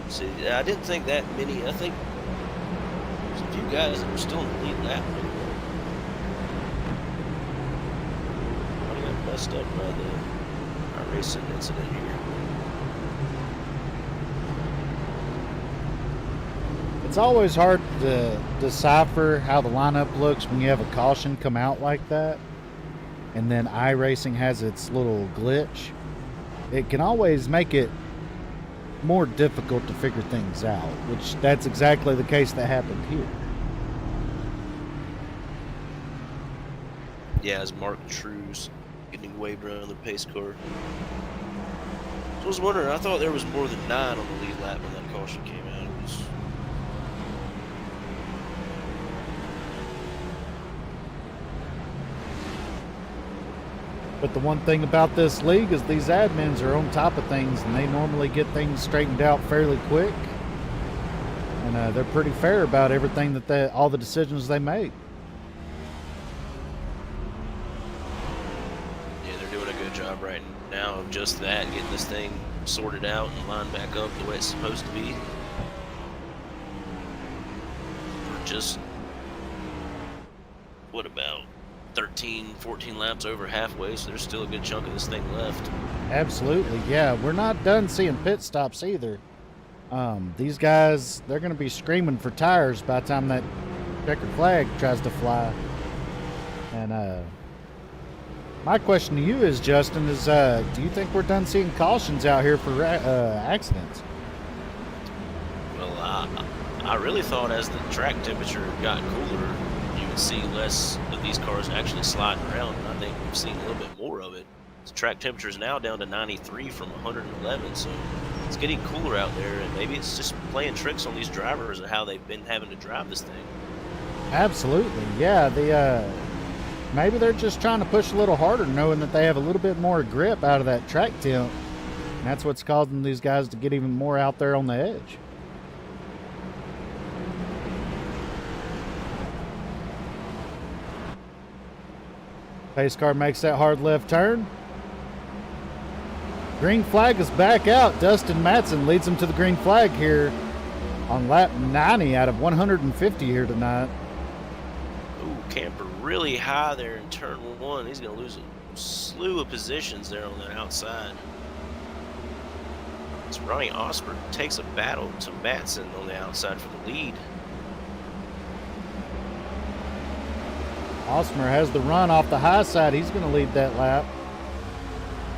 See, I didn't think that many. I think there's a few guys that were still in the lead lap. I got messed up by the racing incident here. It's always hard to decipher how the lineup looks when you have a caution come out like that, and then iRacing has its little glitch. It can always make it more difficult to figure things out, which that's exactly the case that happened here. Yeah, as Mark True's getting waved around the pace car. So I was wondering, I thought there was more than 9 on the lead lap when that caution came out. It was... But the one thing about this league is these admins are on top of things, and they normally get things straightened out fairly quick. And they're pretty fair about everything all the decisions they make. Yeah, they're doing a good job right now of just that, getting this thing sorted out and lined back up the way it's supposed to be. We're just, what about 13, 14 laps over halfway, so there's still a good chunk of this thing left. Absolutely, yeah. We're not done seeing pit stops either. These guys, they're going to be screaming for tires by the time that checkered flag tries to fly. And my question to you is, Justin, is do you think we're done seeing cautions out here for accidents? Well, I really thought as the track temperature got cooler, you would see less of these cars actually sliding around, and I think we've seen a little bit more of it. The track temperature is now down to 93 from 111, so it's getting cooler out there, and maybe it's just playing tricks on these drivers and how they've been having to drive this thing. Absolutely, yeah. Maybe they're just trying to push a little harder, knowing that they have a little bit more grip out of that track temp That's what's causing these guys to get even more out there on the edge. Pace car makes that hard left turn. Green flag is back out. Dustin Matson leads him to the green flag here on lap 90 out of 150 here tonight. Ooh, camper really high there in turn 1. He's going to lose a slew of positions there on that outside. As Ronnie Osborne takes a battle to Matson on the outside for the lead. Osmer has the run off the high side. He's going to lead that lap.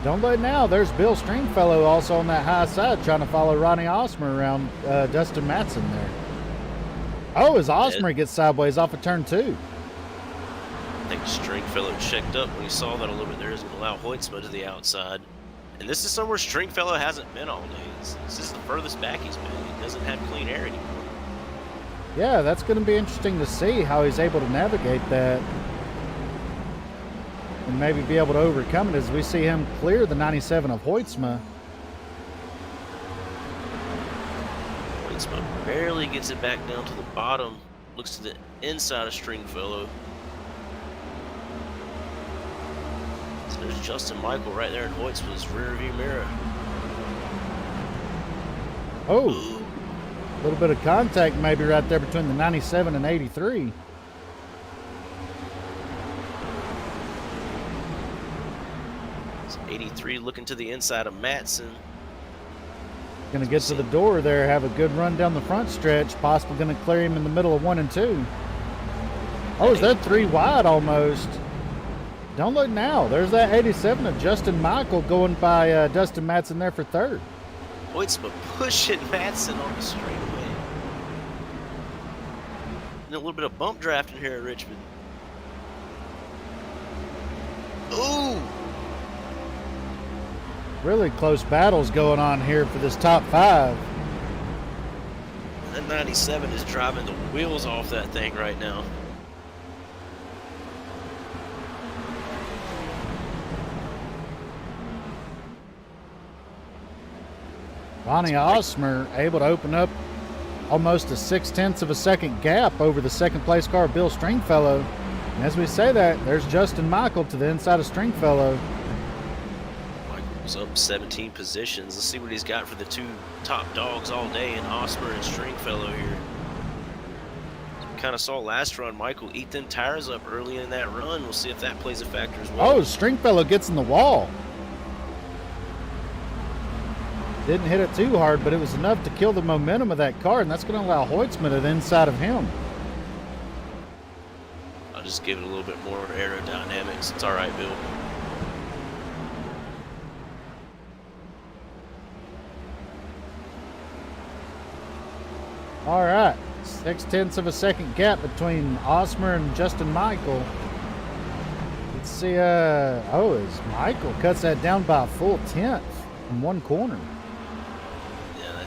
Don't let now. There's Bill Stringfellow also on that high side trying to follow Ronnie Osmer around Dustin Matson there. Oh, as Osmer gets sideways off of turn 2. I think Stringfellow checked up when he saw that a little bit there. He's going to allow Hoytsma to the outside. And this is somewhere Stringfellow hasn't been all day. This is the furthest back he's been. He doesn't have clean air anymore. Yeah, that's going to be interesting to see how he's able to navigate that and maybe be able to overcome it as we see him clear the 97 of Hoytsma. Hoytsma barely gets it back down to the bottom. Looks to the inside of Stringfellow. So there's Justin Michael right there in Hoytsma's rear view mirror. Oh, Ooh. a little bit of contact maybe right there between the 97 and 83. It's 83 looking to the inside of Matson. Going to get to the door there, have a good run down the front stretch, possibly going to clear him in the middle of 1 and 2. Oh, is that 3 wide almost? Don't look now. There's that 87 of Justin Michael going by Dustin Matson there for 3rd. Hoytsma pushing Matson on the straightaway. And a little bit of bump drafting here at Richmond. Ooh! Really close battles going on here for this top 5. That 97 is driving the wheels off that thing right now. Ronnie Osmer able to open up almost a 0.6 of a second gap over the second place car, Bill Stringfellow. And as we say that, there's Justin Michael to the inside of Stringfellow. Michael's up 17 positions. Let's see what he's got for the 2 top dogs all day in Osmer and Stringfellow here. As we kind of saw last run, Michael eat them tires up early in that run. We'll see if that plays a factor as well. Oh, Stringfellow gets in the wall. Didn't hit it too hard, but it was enough to kill the momentum of that car, and that's going to allow Hoytsma to the inside of him. I'll just give it a little bit more aerodynamics. It's all right, Bill. All right, 0.6 of a second gap between Osmer and Justin Michael. Let's see, oh, as Michael cuts that down by a full 1/10 in one corner.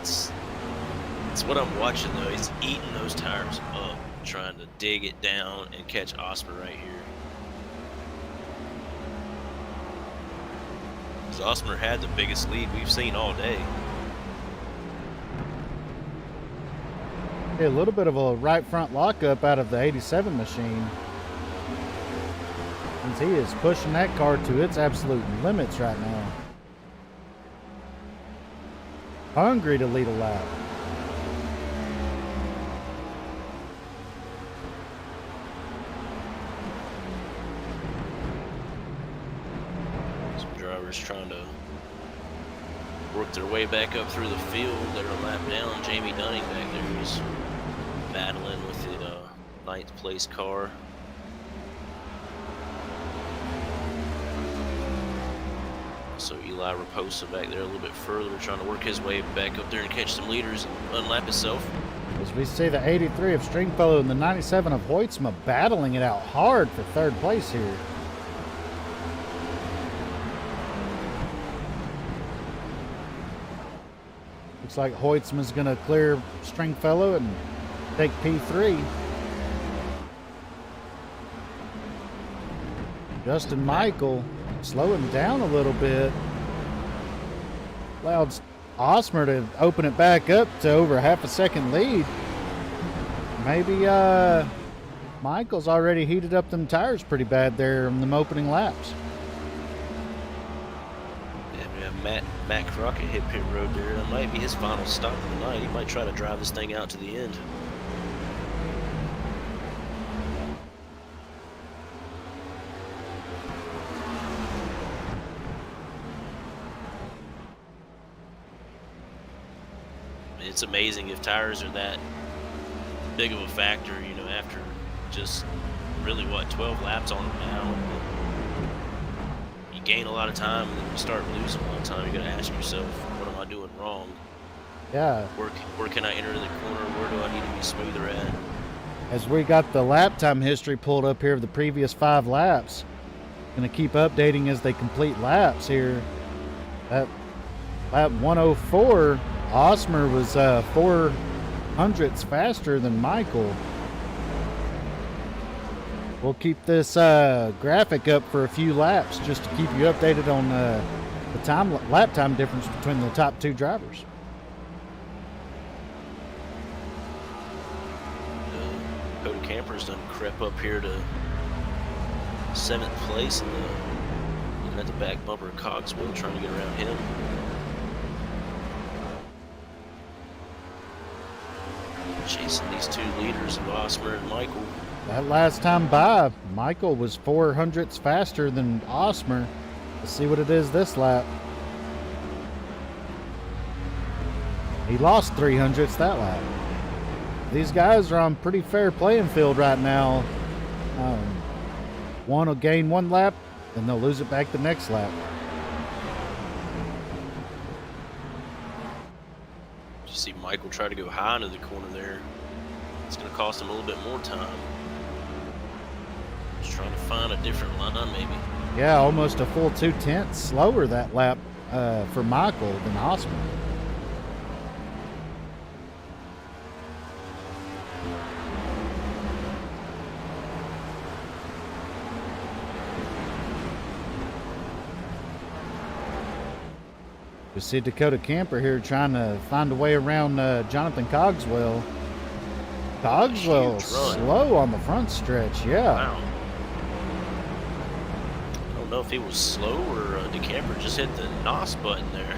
That's what I'm watching though. He's eating those tires up, trying to dig it down and catch Osmer right here. Because Osmer had the biggest lead we've seen all day. A little bit of a right front lockup out of the 87 machine. Since he is pushing that car to its absolute limits right now. Hungry to lead a lap. Some drivers trying to work their way back up through the field. They're a lap down. Jamie Dunning back there is battling with the 9th place car. So Eli Raposa back there a little bit further, trying to work his way back up there and catch some leaders and unlap himself. As we see the 83 of Stringfellow and the 97 of Hoytsma battling it out hard for 3rd place here. Looks like Hoytsma's going to clear Stringfellow and take P3. Justin Michael slowing down a little bit. allowed Osmer to open it back up to over half a second lead. Maybe Michael's already heated up them tires pretty bad there in them opening laps. Yeah, Matt Crockett hit pit road there. That might be his final stop of the night. He might try to drive this thing out to the end. It's amazing if tires are that big of a factor, you know, after just really, 12 laps on them now. You gain a lot of time, and then you start losing a lot of time. You got to ask yourself, what am I doing wrong? Yeah. Where can I enter the corner? Where do I need to be smoother at? As we got the lap time history pulled up here of the previous 5 laps, going to keep updating as they complete laps here. At lap 104, Osmer was 4/100ths faster than Michael. We'll keep this graphic up for a few laps just to keep you updated on the lap time difference between the top 2 drivers. Dakota Camper's done crept up here to 7th place, and looking at the back bumper of Cogswell, trying to get around him. Chasing these 2 leaders of Osmer and Michael. That last time by, Michael was 4/100ths faster than Osmer. Let's see what it is this lap. He lost 3/100ths that lap. These guys are on pretty fair playing field right now. One will gain 1 lap, and they'll lose it back the next lap. You see Michael try to go high into the corner there. It's going to cost him a little bit more time. Just trying to find a different line, maybe. Yeah, almost a full 2/10 slower that lap for Michael than Osmer. We see Dakota Camper here trying to find a way around Jonathan Cogswell. Cogswell slow on the front stretch, yeah. Wow. I don't know if he was slow or DeCamper just hit the NOS button there.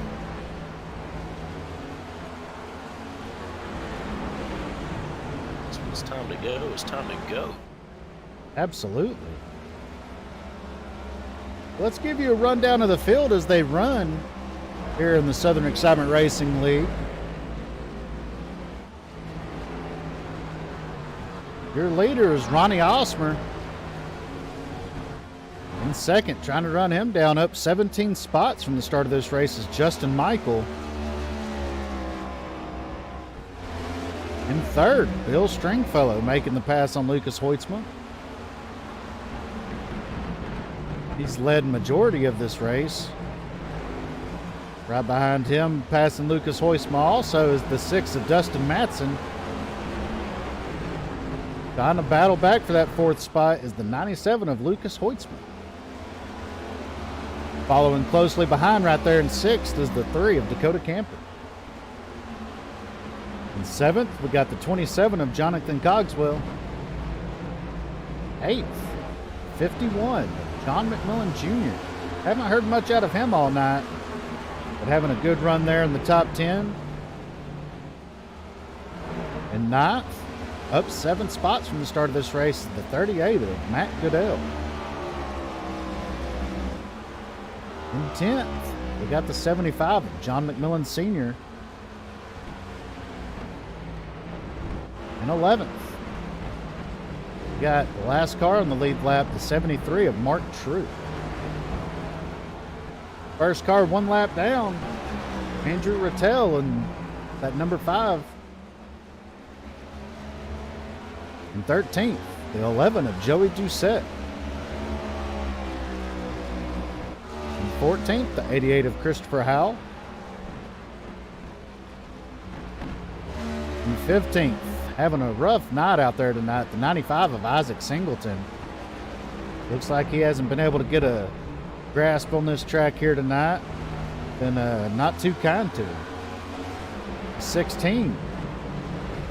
So it's time to go. It's time to go. Absolutely. Let's give you a rundown of the field as they run here in the Southern Excitement Racing League. Your leader is Ronnie Osmer. In second, trying to run him down, up 17 spots from the start of this race, is Justin Michael. In third, Bill Stringfellow making the pass on Lucas Hoitzma. He's led majority of this race. Right behind him, passing Lucas Hoitzma also, is the 6 of Dustin Matson. Trying to battle back for that 4th spot is the 97 of Lucas Hoitzma. Following closely behind right there in 6th is the 3 of Dakota Camper. In 7th, we got the 27 of Jonathan Cogswell. 8th, 51 of John McMillan Jr. Haven't heard much out of him all night, but having a good run there in the top 10. In 9th, up 7 spots from the start of this race, is the 38 of Matt Goodell. In 10th, we got the 75 of John McMillan Sr. In 11th, we got the last car on the lead lap, the 73 of Mark True. First car 1 lap down, Andrew Rattel and that number 5. In 13th, the 11 of Joey Doucette. In 14th, the 88 of Christopher Howell. In 15th, having a rough night out there tonight, the 95 of Isaac Singleton. Looks like he hasn't been able to get a grasp on this track here tonight. been not too kind to him. 16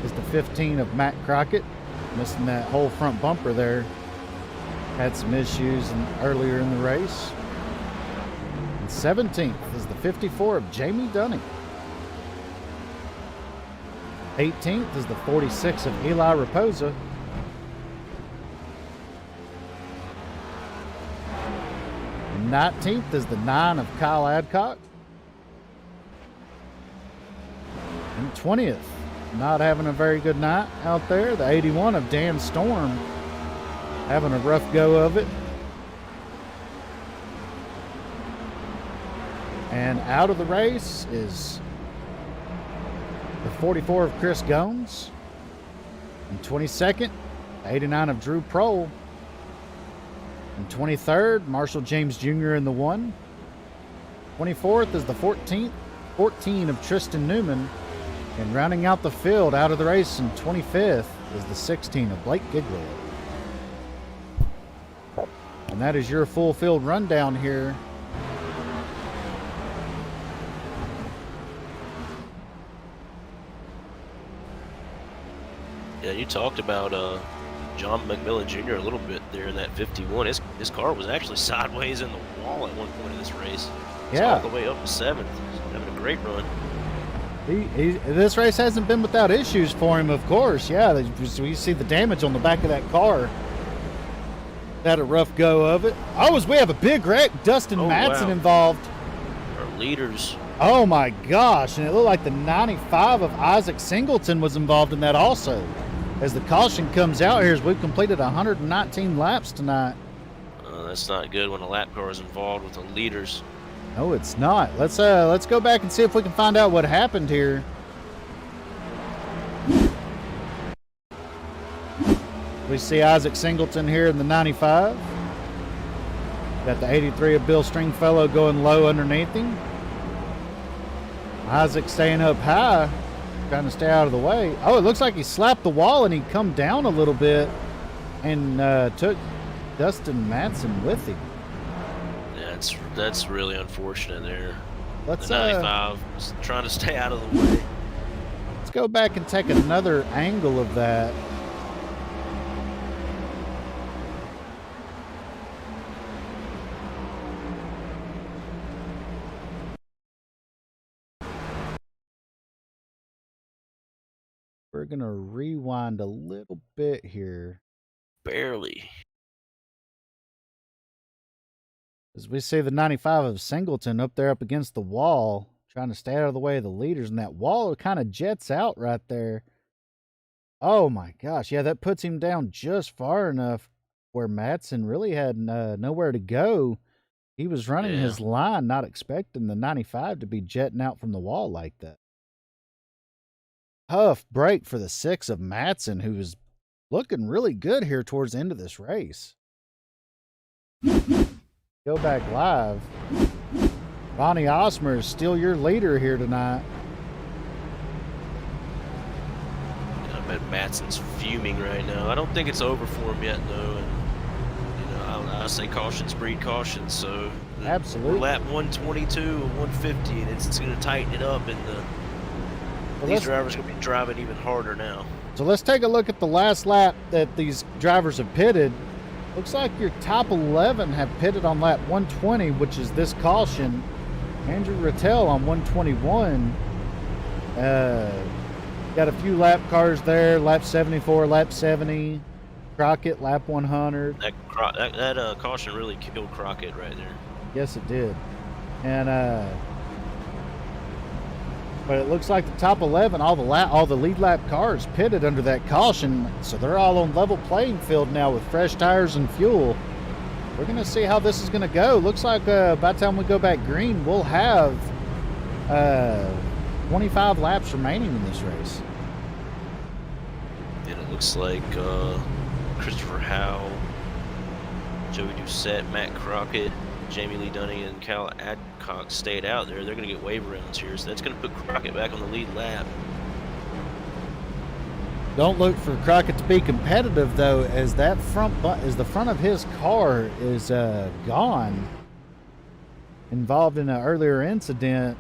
is the 15 of Matt Crockett, missing that whole front bumper there. Had some issues earlier in the race. And 17th is the 54 of Jamie Dunning. 18th is the 46 of Eli Raposa. And 19th is the 9 of Kyle Adcock. And 20th, not having a very good night out there, the 81 of Dan Storm, having a rough go of it. And out of the race is the 44 of Chris Gomes. And 22nd, 89 of Drew Prohl. And 23rd, Marshall James Jr. in the 1. 24th is the 14 of Tristan Newman. And rounding out the field out of the race in 25th is the 16 of Blake Giglio. And that is your full field rundown here. Yeah, you talked about John McMillan Jr. a little bit there in that 51. His car was actually sideways in the wall at one point in this race. It's all the way up to 7th. He's having a great run. This race hasn't been without issues for him, of course. Yeah, we see the damage on the back of that car. Had a rough go of it. We have a big wreck. Dustin Madsen involved. Our leaders. Oh my gosh, and it looked like the 95 of Isaac Singleton was involved in that also. As the caution comes out here, as we've completed 119 laps tonight. That's not good when a lap car is involved with the leaders. No, it's not. Let's go back and see if we can find out what happened here. We see Isaac Singleton here in the 95. Got the 83 of Bill Stringfellow going low underneath him. Isaac staying up high, trying to stay out of the way. Oh, it looks like he slapped the wall and he come down a little bit and took Dustin Madsen with him. Yeah, that's really unfortunate there. The 95 was trying to stay out of the way. Let's go back and take another angle of that. We're going to rewind a little bit here. Barely. As we see the 95 of Singleton up there up against the wall, trying to stay out of the way of the leaders, and that wall kind of jets out right there. Oh my gosh, yeah, that puts him down just far enough where Madsen really had nowhere to go. He was running his line, not expecting the 95 to be jetting out from the wall like that. Tough break for the 6 of Madsen, who was looking really good here towards the end of this race. Go back live. Ronnie Osmer is still your leader here tonight. I bet Madsen's fuming right now. I don't think it's over for him yet, though. And I say cautions breed caution. So absolutely, we're lap 122 and 150, and it's going to tighten it up, and these drivers are going to be driving even harder now. So let's take a look at the last lap that these drivers have pitted. Looks like your top 11 have pitted on lap 120, which is this caution. Andrew Rattel on 121. Got a few lap cars there. Lap 74, lap 70. Crockett, lap 100. That caution really killed Crockett right there. Yes, it did. And but it looks like the top 11, all the lead lap cars pitted under that caution, so they're all on level playing field now with fresh tires and fuel. We're going to see how this is going to go. Looks like by the time we go back green, we'll have 25 laps remaining in this race. And it looks like Christopher Howell, Joey Doucette, Matt Crockett, Jamie Lee Dunning, and Cal Adcock stayed out there. They're going to get wave rounds here, so that's going to put Crockett back on the lead lap. Don't look for Crockett to be competitive, though, as that the front of his car is gone. involved in an earlier incident.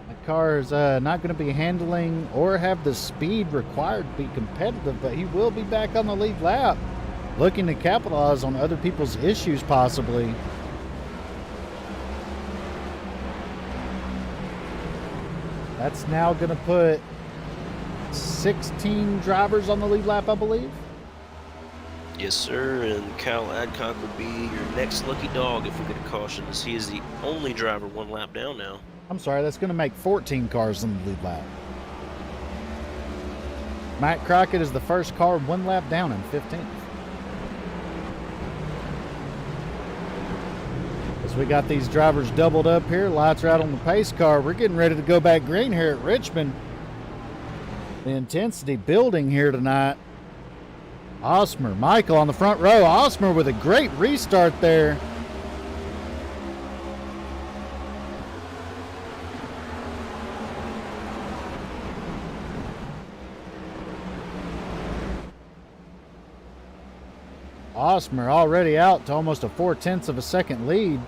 The car is not going to be handling or have the speed required to be competitive, but he will be back on the lead lap, looking to capitalize on other people's issues possibly. That's now going to put 16 drivers on the lead lap, I believe. Yes, sir, and Kyle Adcock would be your next lucky dog if we get a caution, as he is the only driver 1 lap down now. I'm sorry, that's going to make 14 cars on the lead lap. Matt Crockett is the first car 1 lap down in 15th. As we got these drivers doubled up here, lights are out on the pace car. We're getting ready to go back green here at Richmond. The intensity building here tonight. Osmer, Michael on the front row. Osmer with a great restart there. Osmer already out to almost a 0.4 of a second lead.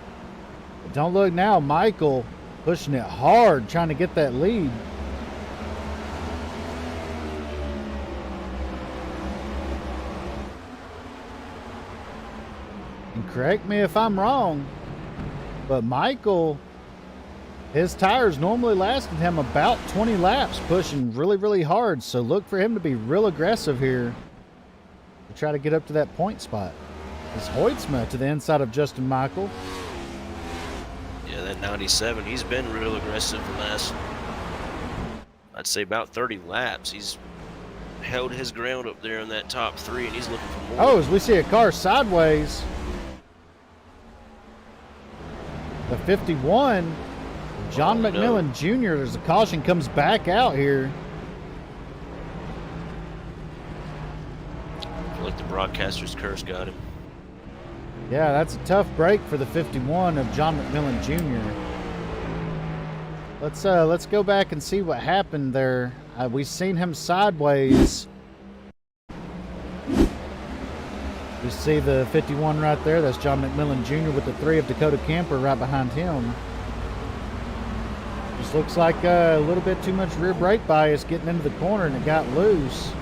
But don't look now, Michael pushing it hard, trying to get that lead. And correct me if I'm wrong, but Michael, his tires normally lasted him about 20 laps, pushing really, really hard. So look for him to be real aggressive here to try to get up to that point spot. It's Hoytsma to the inside of Justin Michael. Yeah, that 97, he's been real aggressive the last, I'd say, about 30 laps. He's held his ground up there in that top 3, and he's looking for more. Oh, as we see a car sideways. The 51, John McMillan Jr. There's a caution, comes back out here. I feel like the broadcaster's curse got him. Yeah, that's a tough break for the 51 of John McMillan Jr. Let's go back and see what happened there. We've seen him sideways. You see the 51 right there. That's John McMillan Jr. with the 3 of Dakota Camper right behind him. Just looks like a little bit too much rear brake bias getting into the corner, and it got loose.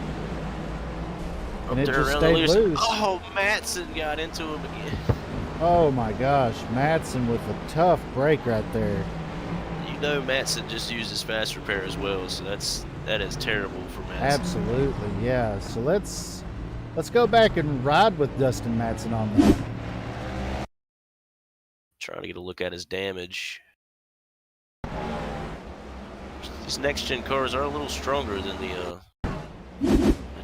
And it just stayed loose. Oh, Matson got into him again. Oh my gosh, Matson with a tough break right there. You know Matson just uses fast repair as well, so that is terrible for Matson. Absolutely, yeah. So let's go back and ride with Dustin Matson on that. Trying to get a look at his damage. These next gen cars are a little stronger than the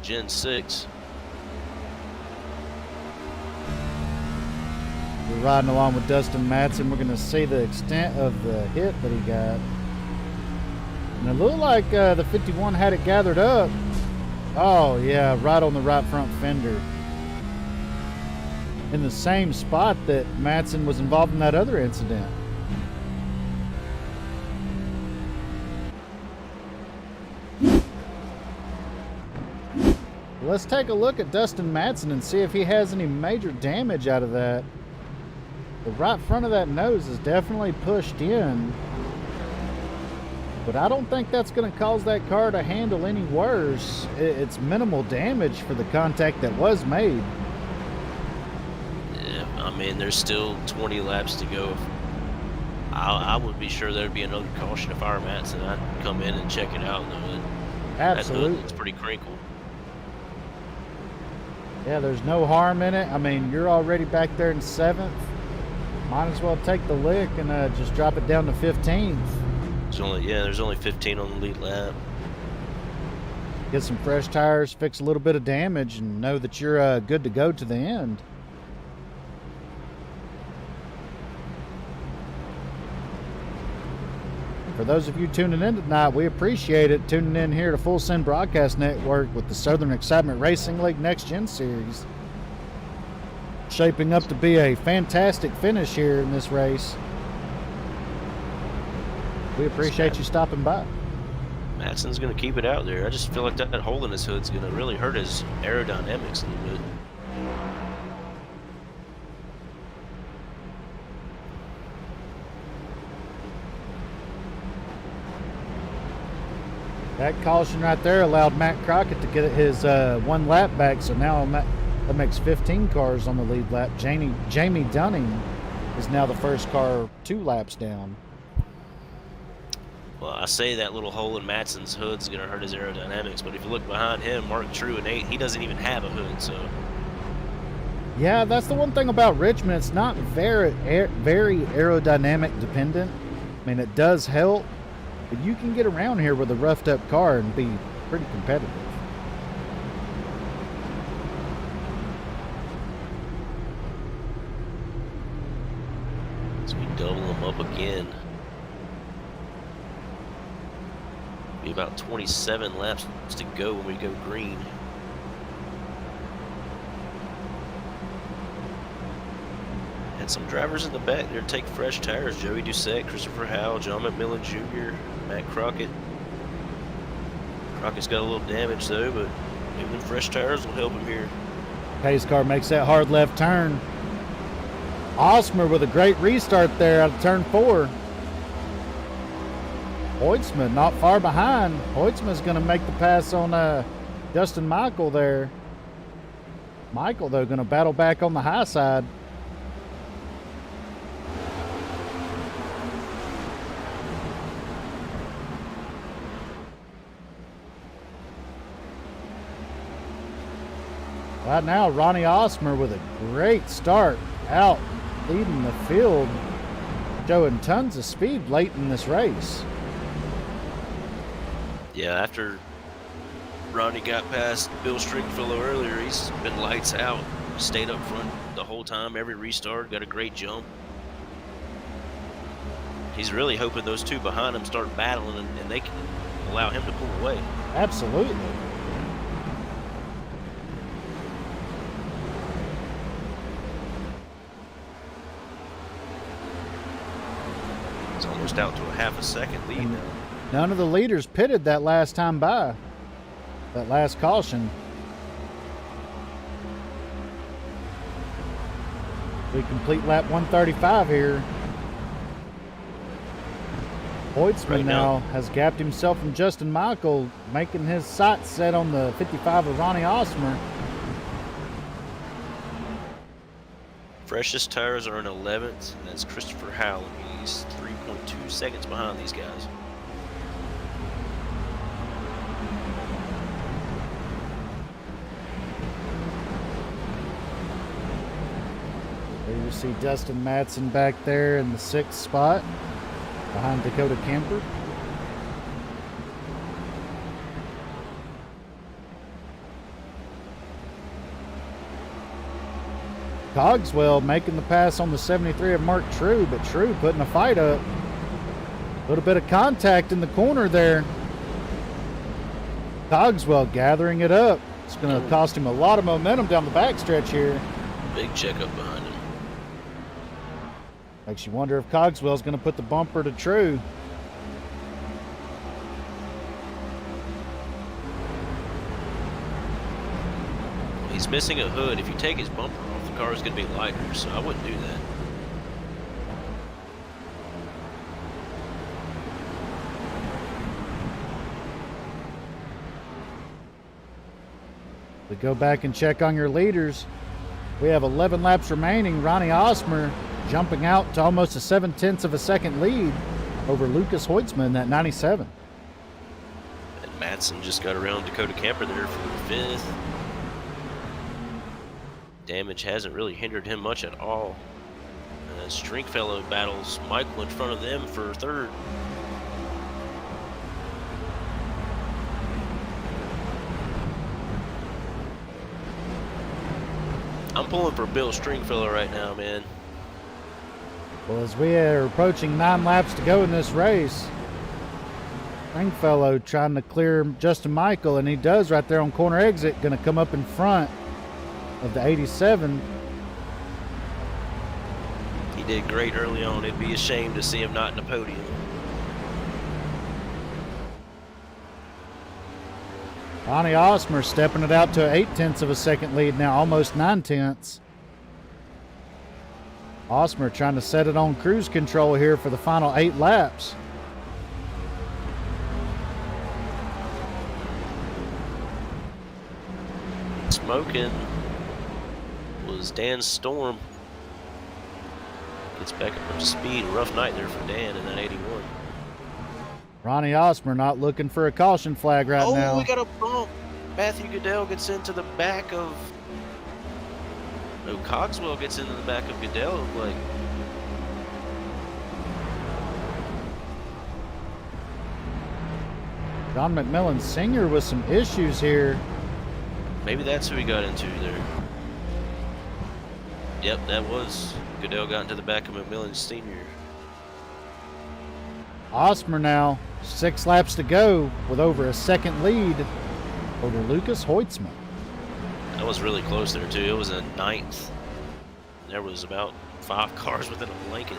Gen 6. We're riding along with Dustin Matson. We're going to see the extent of the hit that he got. And it looked like the 51 had it gathered up. Oh, yeah, right on the right front fender. In the same spot that Matson was involved in that other incident. Let's take a look at Dustin Matson and see if he has any major damage out of that. The right front of that nose is definitely pushed in. But I don't think that's going to cause that car to handle any worse. It's minimal damage for the contact that was made. Yeah, I mean, there's still 20 laps to go. I would be sure there'd be another caution if I were Matson. I'd come in and check it out. Absolutely. That hood looks pretty crinkled. Yeah, there's no harm in it. I mean, you're already back there in 7th. Might as well take the lick and just drop it down to 15th. There's only 15 on the lead lap. Get some fresh tires, fix a little bit of damage, and know that you're good to go to the end. For those of you tuning in tonight, we appreciate it tuning in here to Full Send Broadcast Network with the Southern Excitement Racing League Next Gen Series. Shaping up to be a fantastic finish here in this race. We appreciate you stopping by. Matson's going to keep it out there. I just feel like that hole in his hood's going to really hurt his aerodynamics a little bit. That caution right there allowed Matt Crockett to get his 1 lap back, so now that makes 15 cars on the lead lap. Jamie Dunning is now the first car 2 laps down. Well, I say that little hole in Matson's hood's going to hurt his aerodynamics, but if you look behind him, Mark True and 8, he doesn't even have a hood, so... Yeah, that's the one thing about Richmond. It's not very aerodynamic dependent. I mean, it does help, but you can get around here with a roughed up car and be pretty competitive. So we double them up again. Be about 27 laps to go when we go green. And some drivers in the back there take fresh tires. Joey Doucette, Christopher Howell, John McMillan Jr., Matt Crockett. Crockett's got a little damage though, but even fresh tires will help him here. Pace car makes that hard left turn. Osmer with a great restart there out of turn 4. Hoytsman not far behind. Hoytsman's going to make the pass on Justin Michael there. Michael, though, going to battle back on the high side. Right now, Ronnie Osmer with a great start out leading the field, showing tons of speed late in this race. Yeah, after Ronnie got past Bill Stringfellow earlier, he's been lights out. Stayed up front the whole time, every restart, got a great jump. He's really hoping those 2 behind him start battling and they can allow him to pull away. Absolutely. It's almost out to a half a second lead now. None of the leaders pitted that last time by. That last caution. We complete lap 135 here. Hoytsman Right now has gapped himself from Justin Michael, making his sights set on the 55 of Ronnie Osmer. Freshest tires are in 11th, and that's Christopher Howell. He's 3.2 seconds behind these guys. There you see Dustin Matson back there in the 6th spot behind Dakota Kemper. Cogswell making the pass on the 73 of Mark True, but True putting a fight up. A little bit of contact in the corner there. Cogswell gathering it up. It's going to cost him a lot of momentum down the backstretch here. Big checkup behind him. Makes you wonder if Cogswell's going to put the bumper to True. He's missing a hood. If you take his bumper off, the car is going to be lighter, so I wouldn't do that. We go back and check on your leaders. We have 11 laps remaining. Ronnie Osmer jumping out to almost a 7/10 of a second lead over Lucas Hoytsman at 97. And Matson just got around Dakota Camper there for the 5th. Damage hasn't really hindered him much at all. Stringfellow battles Michael in front of them for 3rd. I'm pulling for Bill Stringfellow right now, man. Well, as we are approaching 9 laps to go in this race, Stringfellow trying to clear Justin Michael, and he does right there on corner exit, going to come up in front of the 87. He did great early on. It'd be a shame to see him not in the podium. Ronnie Osmer stepping it out to 8/10 of a second lead now, almost 9/10. Osmer trying to set it on cruise control here for the final 8 laps. smoking was Dan Storm. Gets back up to speed. A rough night there for Dan in that 81. Ronnie Osmer not looking for a caution flag right now. Oh, we got a bump. Matthew Goodell gets into the back of... No, Cogswell gets into the back of Goodell. Like, John McMillan Sr. with some issues here. maybe that's who he got into there. Yep, that was. Goodell got into the back of McMillan Sr. Osmer now, 6 laps to go with over a second lead over Lucas Hoitzman. That was really close there, too. It was a 9th. There was about 5 cars within a blanket.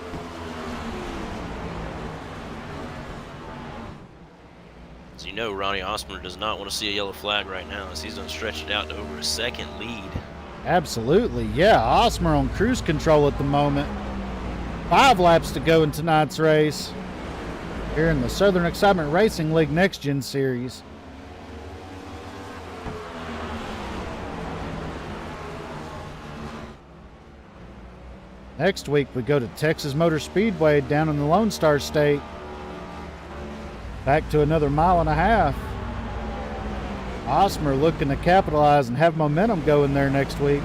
So you know Ronnie Osmer does not want to see a yellow flag right now, as he's done stretched it out to over a second lead. Absolutely, yeah. Osmer on cruise control at the moment. 5 laps to go in tonight's race here in the Southern Excitement Racing League Next Gen Series. Next week we go to Texas Motor Speedway down in the Lone Star State. Back to another 1.5 miles. Osmer looking to capitalize and have momentum going there next week.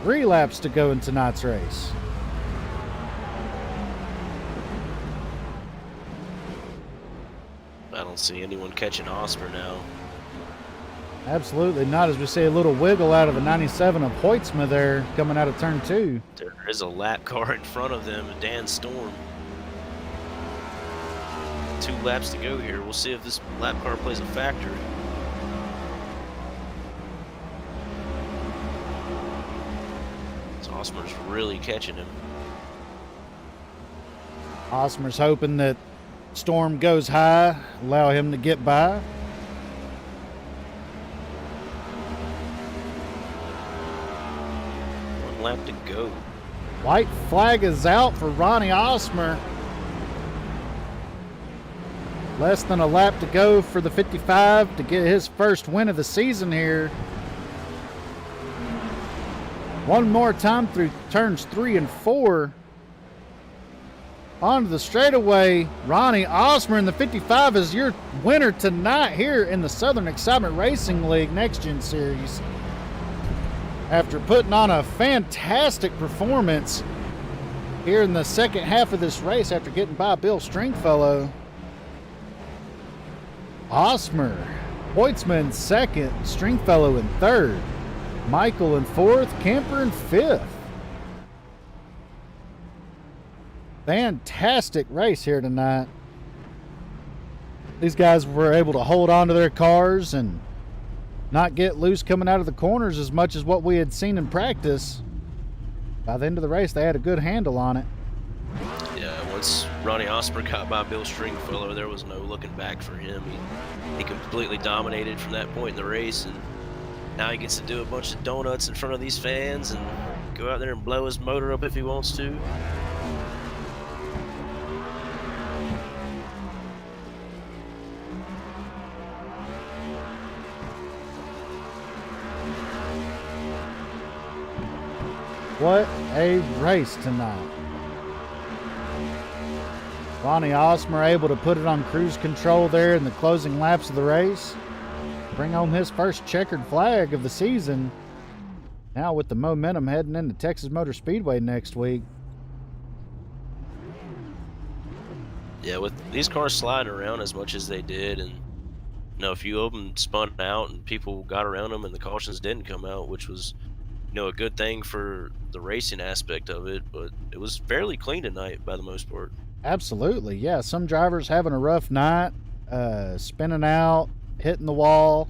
Three laps to go in tonight's race. I don't see anyone catching Osmer now. Absolutely not, as we see a little wiggle out of the 97 of Hoitzma there coming out of turn 2. There is a lap car in front of them, Dan Storm. 2 laps to go here. We'll see if this lap car plays a factor. So Osmer's really catching him. Osmer's hoping that Storm goes high, allow him to get by. Lap to go. White flag is out for Ronnie Osmer. Less than a lap to go for the 55 to get his first win of the season here. One more time through turns 3 and 4. Onto the straightaway. Ronnie Osmer in the 55 is your winner tonight here in the Southern Excitement Racing League Next Gen Series. After putting on a fantastic performance here in the second half of this race after getting by Bill Stringfellow. Osmer, Hoitzman second, Stringfellow in third, Michael in fourth, Camper in fifth. Fantastic race here tonight. These guys were able to hold on to their cars and not get loose coming out of the corners as much as what we had seen in practice. By the end of the race, they had a good handle on it. Yeah, once Ronnie Osmer got by Bill Stringfellow, there was no looking back for him. He completely dominated from that point in the race, and now he gets to do a bunch of donuts in front of these fans and go out there and blow his motor up if he wants to. What a race tonight. Ronnie Osmer able to put it on cruise control there in the closing laps of the race. Bring home his first checkered flag of the season. Now with the momentum heading into Texas Motor Speedway next week. Yeah, with these cars sliding around as much as they did, and a few of them spun out and people got around them and the cautions didn't come out, which was a good thing for the racing aspect of it, but it was fairly clean tonight by the most part. Absolutely, yeah. Some drivers having a rough night, spinning out, hitting the wall.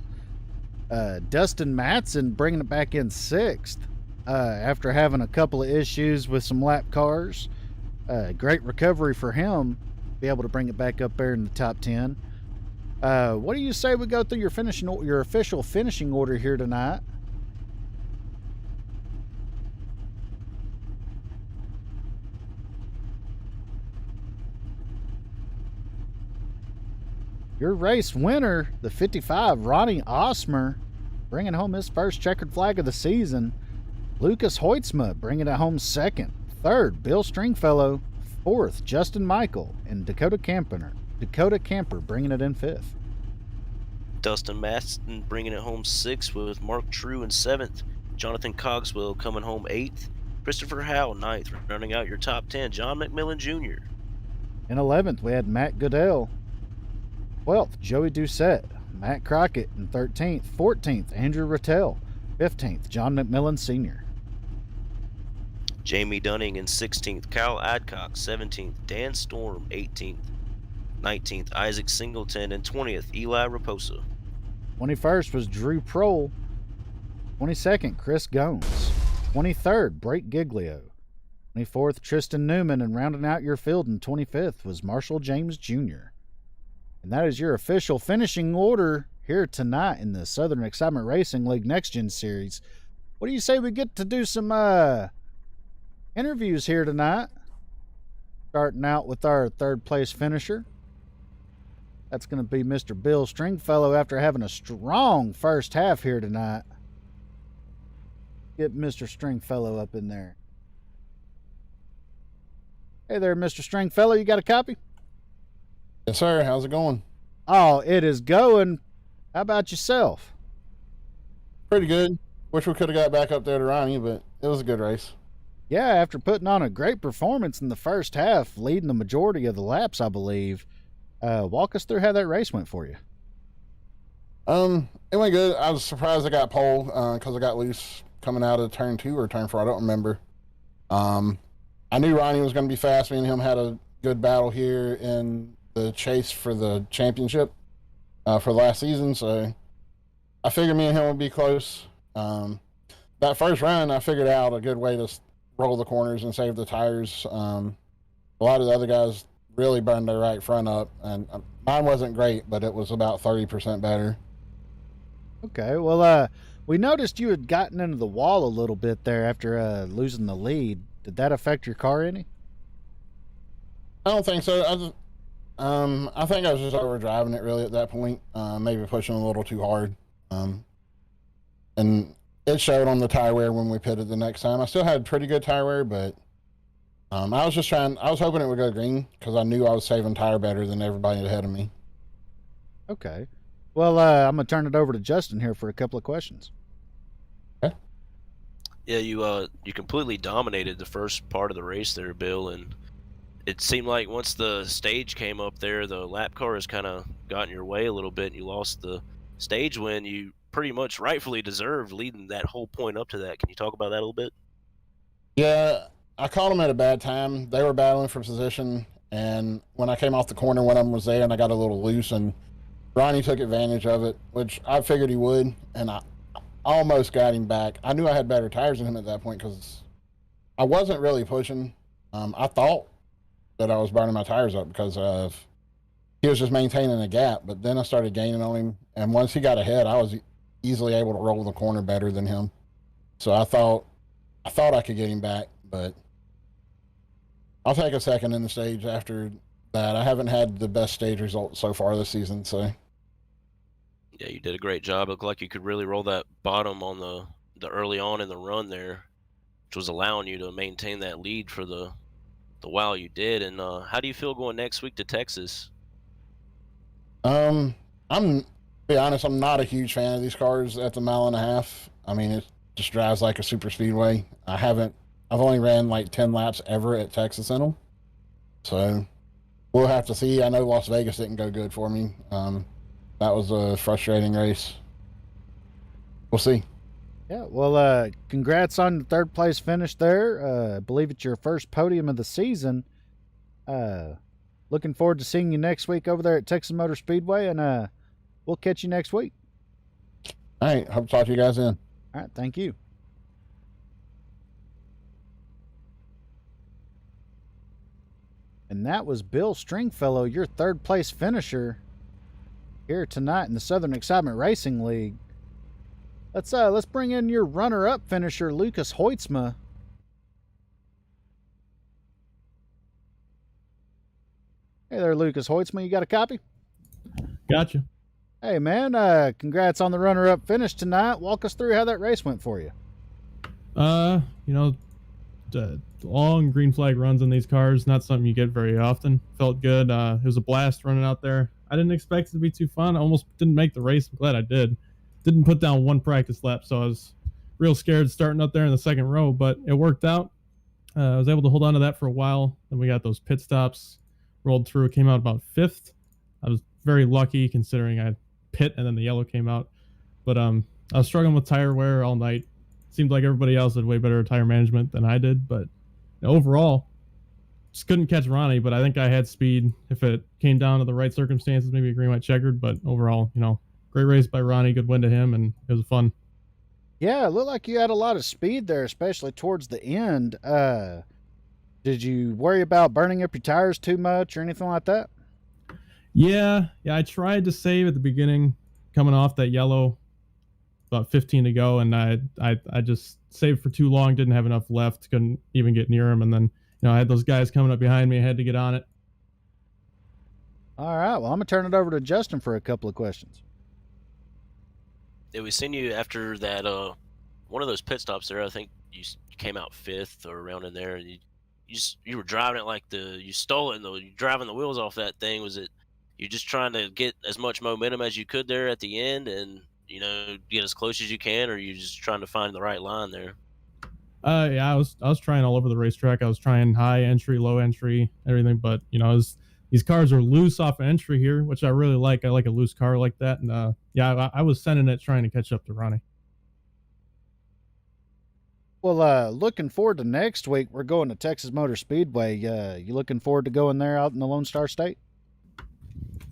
Dustin Matson bringing it back in 6th after having a couple of issues with some lap cars. Great recovery for him, be able to bring it back up there in the top 10. What do you say we go through your official finishing order here tonight? Your race winner, the 55, Ronnie Osmer, bringing home his first checkered flag of the season. Lucas Hoitzma bringing it home second. Third, Bill Stringfellow. Fourth, Justin Michael. And Dakota Camper bringing it in fifth. Dustin Maston bringing it home sixth with Mark True in seventh. Jonathan Cogswell coming home eighth. Christopher Howell ninth, rounding out your top 10. John McMillan Jr. In 11th, we had Matt Goodell. 12th, Joey Doucette. Matt Crockett in 13th. 14th, Andrew Rattell. 15th, John McMillan Sr. Jamie Dunning in 16th. Kyle Adcock 17th. Dan Storm 18th. 19th, Isaac Singleton. And 20th, Eli Raposa. 21st was Drew Prohl. 22nd, Chris Gomes. 23rd, Blake Giglio. 24th, Tristan Newman. And rounding out your field in 25th was Marshall James Jr. And that is your official finishing order here tonight in the Southern Excitement Racing League Next Gen Series. What do you say we get to do some interviews here tonight? Starting out with our third place finisher. That's going to be Mr. Bill Stringfellow after having a strong first half here tonight. Get Mr. Stringfellow up in there. Hey there, Mr. Stringfellow. You got a copy? Yes, sir. How's it going? Oh, it is going. How about yourself? Pretty good. Wish we could have got back up there to Ronnie, but it was a good race. Yeah, after putting on a great performance in the first half, leading the majority of the laps, I believe. Walk us through how that race went for you. It went good. I was surprised I got pole because I got loose coming out of turn 2 or turn 4. I don't remember. I knew Ronnie was going to be fast. Me and him had a good battle here in the chase for the championship for last season, so I figured me and him would be close. That first run, I figured out a good way to roll the corners and save the tires. A lot of the other guys really burned their right front up, and mine wasn't great, but it was about 30% better. Okay, well, we noticed you had gotten into the wall a little bit there after losing the lead. Did that affect your car any? I don't think so. I think I was just overdriving it really at that point, maybe pushing a little too hard. And it showed on the tire wear when we pitted the next time. I still had pretty good tire wear, but I was hoping it would go green because I knew I was saving tire better than everybody ahead of me. Okay. Well, I'm going to turn it over to Justin here for a couple of questions. Okay. Yeah, you completely dominated the first part of the race there, Bill, and it seemed like once the stage came up there, the lap car has kind of got in your way a little bit, and you lost the stage win you pretty much rightfully deserved leading that whole point up to that. Can you talk about that a little bit? Yeah, I caught them at a bad time. They were battling for position, and when I came off the corner, one of them was there, and I got a little loose, and Ronnie took advantage of it, which I figured he would, and I almost got him back. I knew I had better tires than him at that point because I wasn't really pushing. I thought that I was burning my tires up because he was just maintaining a gap, but then I started gaining on him, and once he got ahead, I was easily able to roll the corner better than him. So I thought I could get him back, but I'll take a second in the stage after that. I haven't had the best stage result so far this season, so. Yeah, you did a great job. It looked like you could really roll that bottom on the early on in the run there, which was allowing you to maintain that lead for the while you did. And how do you feel going next week to Texas? I'm to be honest, I'm not a huge fan of these cars at the 1.5 miles. I mean, it just drives like a super speedway. I've only ran like 10 laps ever at Texas in them, so we'll have to see. I know Las Vegas didn't go good for me. That was a frustrating race. We'll see. Yeah, well, congrats on the third place finish there. I believe it's your first podium of the season. Looking forward to seeing you next week over there at Texas Motor Speedway, and we'll catch you next week. All right, hope to talk to you guys then. All right, thank you. And that was Bill Stringfellow, your third place finisher here tonight in the Southern Excitement Racing League. Let's bring in your runner-up finisher, Lucas Hoitzma. Hey there, Lucas Hoitzma. You got a copy? Gotcha. Hey, man, congrats on the runner-up finish tonight. Walk us through how that race went for you. You know, long green flag runs on these cars, not something you get very often. Felt good. It was a blast running out there. I didn't expect it to be too fun. I almost didn't make the race. I'm glad I did. Didn't put down one practice lap, so I was real scared starting up there in the second row, but it worked out. I was able to hold on to that for a while. Then we got those pit stops, rolled through, came out about fifth. I was very lucky considering I pit and then the yellow came out. But I was struggling with tire wear all night. Seemed like everybody else had way better tire management than I did, but overall, just couldn't catch Ronnie. But I think I had speed if it came down to the right circumstances, maybe a green, white, checkered. But overall, great race by Ronnie, good win to him, and it was fun. Yeah, it looked like you had a lot of speed there, especially towards the end. Did you worry about burning up your tires too much or anything like that? Yeah, I tried to save at the beginning, coming off that yellow, about 15 to go, and I just saved for too long, didn't have enough left, couldn't even get near him, and then I had those guys coming up behind me, I had to get on it. All right, well, I'm gonna turn it over to Justin for a couple of questions. Yeah, we seen you after that one of those pit stops there. I think you came out fifth or around in there, and you were driving it like you stole it, and you're driving the wheels off that thing. Was it you just trying to get as much momentum as you could there at the end, and get as close as you can, or you just trying to find the right line there? Yeah, I was trying all over the racetrack. I was trying high entry, low entry, everything, but these cars are loose off of entry here, which I really like. I like a loose car like that, and yeah, I was sending it trying to catch up to Ronnie. Well, looking forward to next week. We're going to Texas Motor Speedway. You looking forward to going there out in the Lone Star State?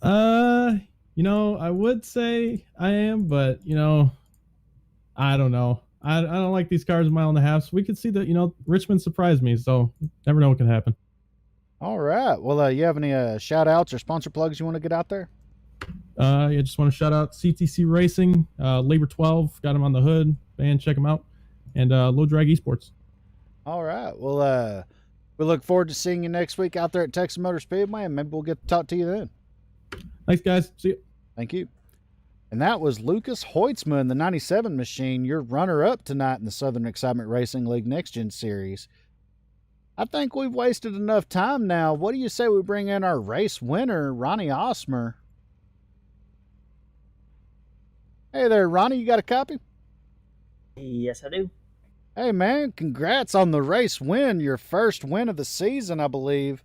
I would say I am, but I don't know. I don't like these cars a mile and a half. So we could see that Richmond surprised me. So never know what can happen. All right. Well, you have any shout outs or sponsor plugs you want to get out there? Yeah, just want to shout out CTC Racing, Labor 12, got him on the hood. Band, check them out, and Low Drag Esports. All right. Well, we look forward to seeing you next week out there at Texas Motor Speedway, and maybe we'll get to talk to you then. Thanks, guys. See you. Thank you. And that was Lucas Hoitzman, the 97 machine, your runner-up tonight in the Southern Excitement Racing League Next Gen Series. I think we've wasted enough time now. What do you say we bring in our race winner, Ronnie Osmer? Hey there, Ronnie. You got a copy? Yes, I do. Hey, man. Congrats on the race win. Your first win of the season, I believe.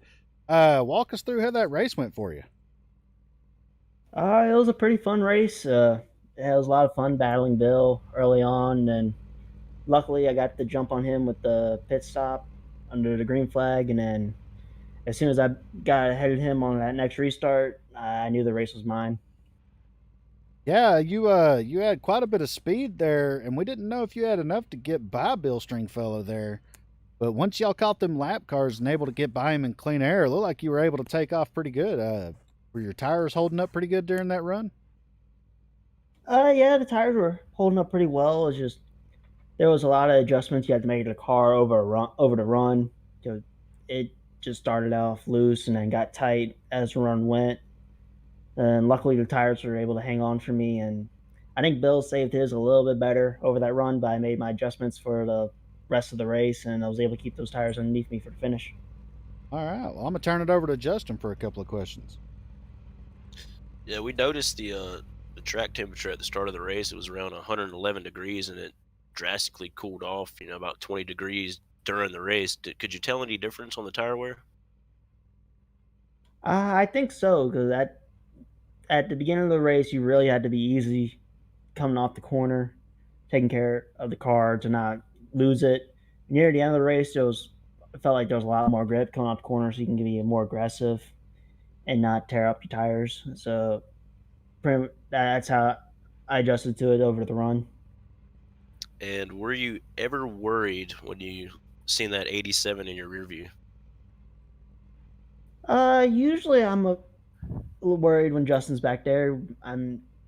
Walk us through how that race went for you. It was a pretty fun race. It was a lot of fun battling Bill early on, and luckily I got the jump on him with the pit stop under the green flag, and then as soon as I got ahead of him on that next restart, I knew the race was mine. Yeah, you had quite a bit of speed there, and we didn't know if you had enough to get by Bill Stringfellow there. But once y'all caught them lap cars and able to get by him in clean air, it looked like you were able to take off pretty good. Were your tires holding up pretty good during that run? Yeah, the tires were holding up pretty well. It was just there was a lot of adjustments you had to make to the car over the run. It just started off loose and then got tight as the run went. And luckily the tires were able to hang on for me, and I think Bill saved his a little bit better over that run, but I made my adjustments for the rest of the race, and I was able to keep those tires underneath me for the finish. All right. Well, I'm going to turn it over to Justin for a couple of questions. Yeah, we noticed the track temperature at the start of the race. It was around 111 degrees, and it drastically cooled off, about 20 degrees during the race. Could you tell any difference on the tire wear? I think so, because at the beginning of the race, you really had to be easy coming off the corner, taking care of the car to not lose it. Near the end of the race, it felt like there was a lot more grip coming off the corner, so you can be more aggressive and not tear up your tires. So that's how I adjusted to it over the run. And were you ever worried when you seen that 87 in your rear view? Usually I'm a little worried when Justin's back there.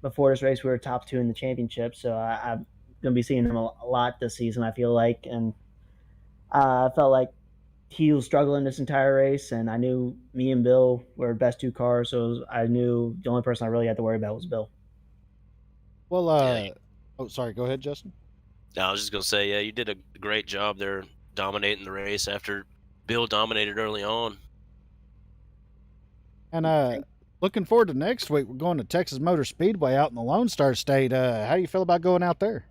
Before this race, we were top 2 in the championship, so I'm going to be seeing him a lot this season, I feel like. And I felt like he was struggling this entire race, and I knew me and Bill were the best 2 cars, so I knew the only person I really had to worry about was Bill. Well, Yeah. oh, sorry. Go ahead, Justin. I was just gonna say, yeah, you did a great job there dominating the race after Bill dominated early on. And looking forward to next week. We're going to Texas Motor Speedway out in the Lone Star State. How do you feel about going out there?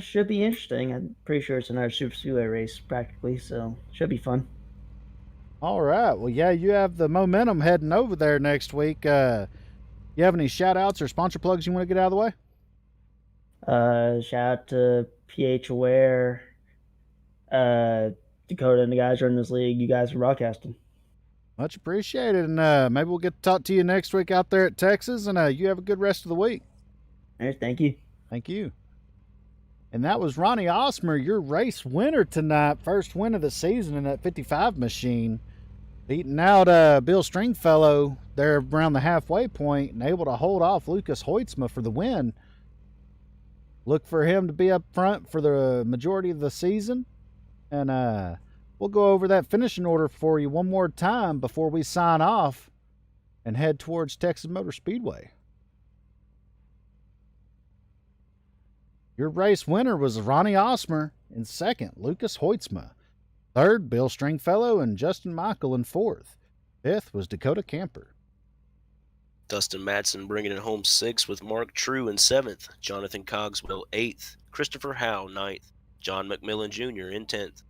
Should be interesting. I'm pretty sure it's another super speedway race practically, so should be fun. All right. Well, yeah, you have the momentum heading over there next week. You have any shout outs or sponsor plugs you want to get out of the way? Shout out to PH Aware, Dakota and the guys running this league. You guys are broadcasting. Much appreciated. And maybe we'll get to talk to you next week out there at Texas. And you have a good rest of the week. All right, thank you. Thank you. And that was Ronnie Osmer, your race winner tonight. First win of the season in that 55 machine. Beating out Bill Stringfellow there around the halfway point and able to hold off Lucas Hoitzma for the win. Look for him to be up front for the majority of the season. And we'll go over that finishing order for you one more time before we sign off and head towards Texas Motor Speedway. Your race winner was Ronnie Osmer. In second, Lucas Hoitzma. Third, Bill Stringfellow and Justin Michael in fourth. Fifth was Dakota Camper. Dustin Madsen bringing it home 6th with Mark True in 7th, Jonathan Cogswell 8th, Christopher Howell 9th, John McMillan Jr. in 10th.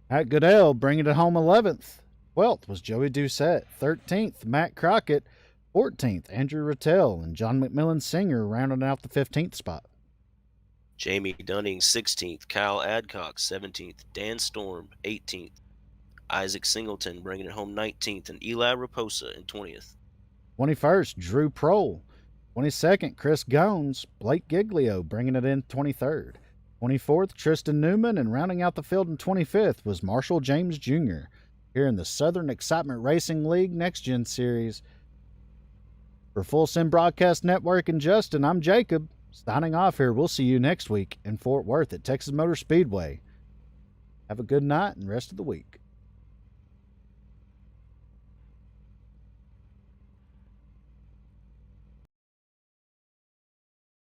At Goodell bringing it home 11th. 12th was Joey Doucette. 13th, Matt Crockett. 14th, Andrew Rattel and John McMillan Singer rounding out the 15th spot. Jamie Dunning 16th, Kyle Adcock 17th, Dan Storm 18th, Isaac Singleton bringing it home 19th, and Eli Raposa in 20th. 21st, Drew Prohl. 22nd, Chris Gones. Blake Giglio bringing it in 23rd. 24th, Tristan Newman, and rounding out the field in 25th was Marshall James Jr. here in the Southern Excitement Racing League Next Gen Series. For Full Sim Broadcast Network and Justin, I'm Jacob. Signing off here. We'll see you next week in Fort Worth at Texas Motor Speedway. Have a good night and rest of the week.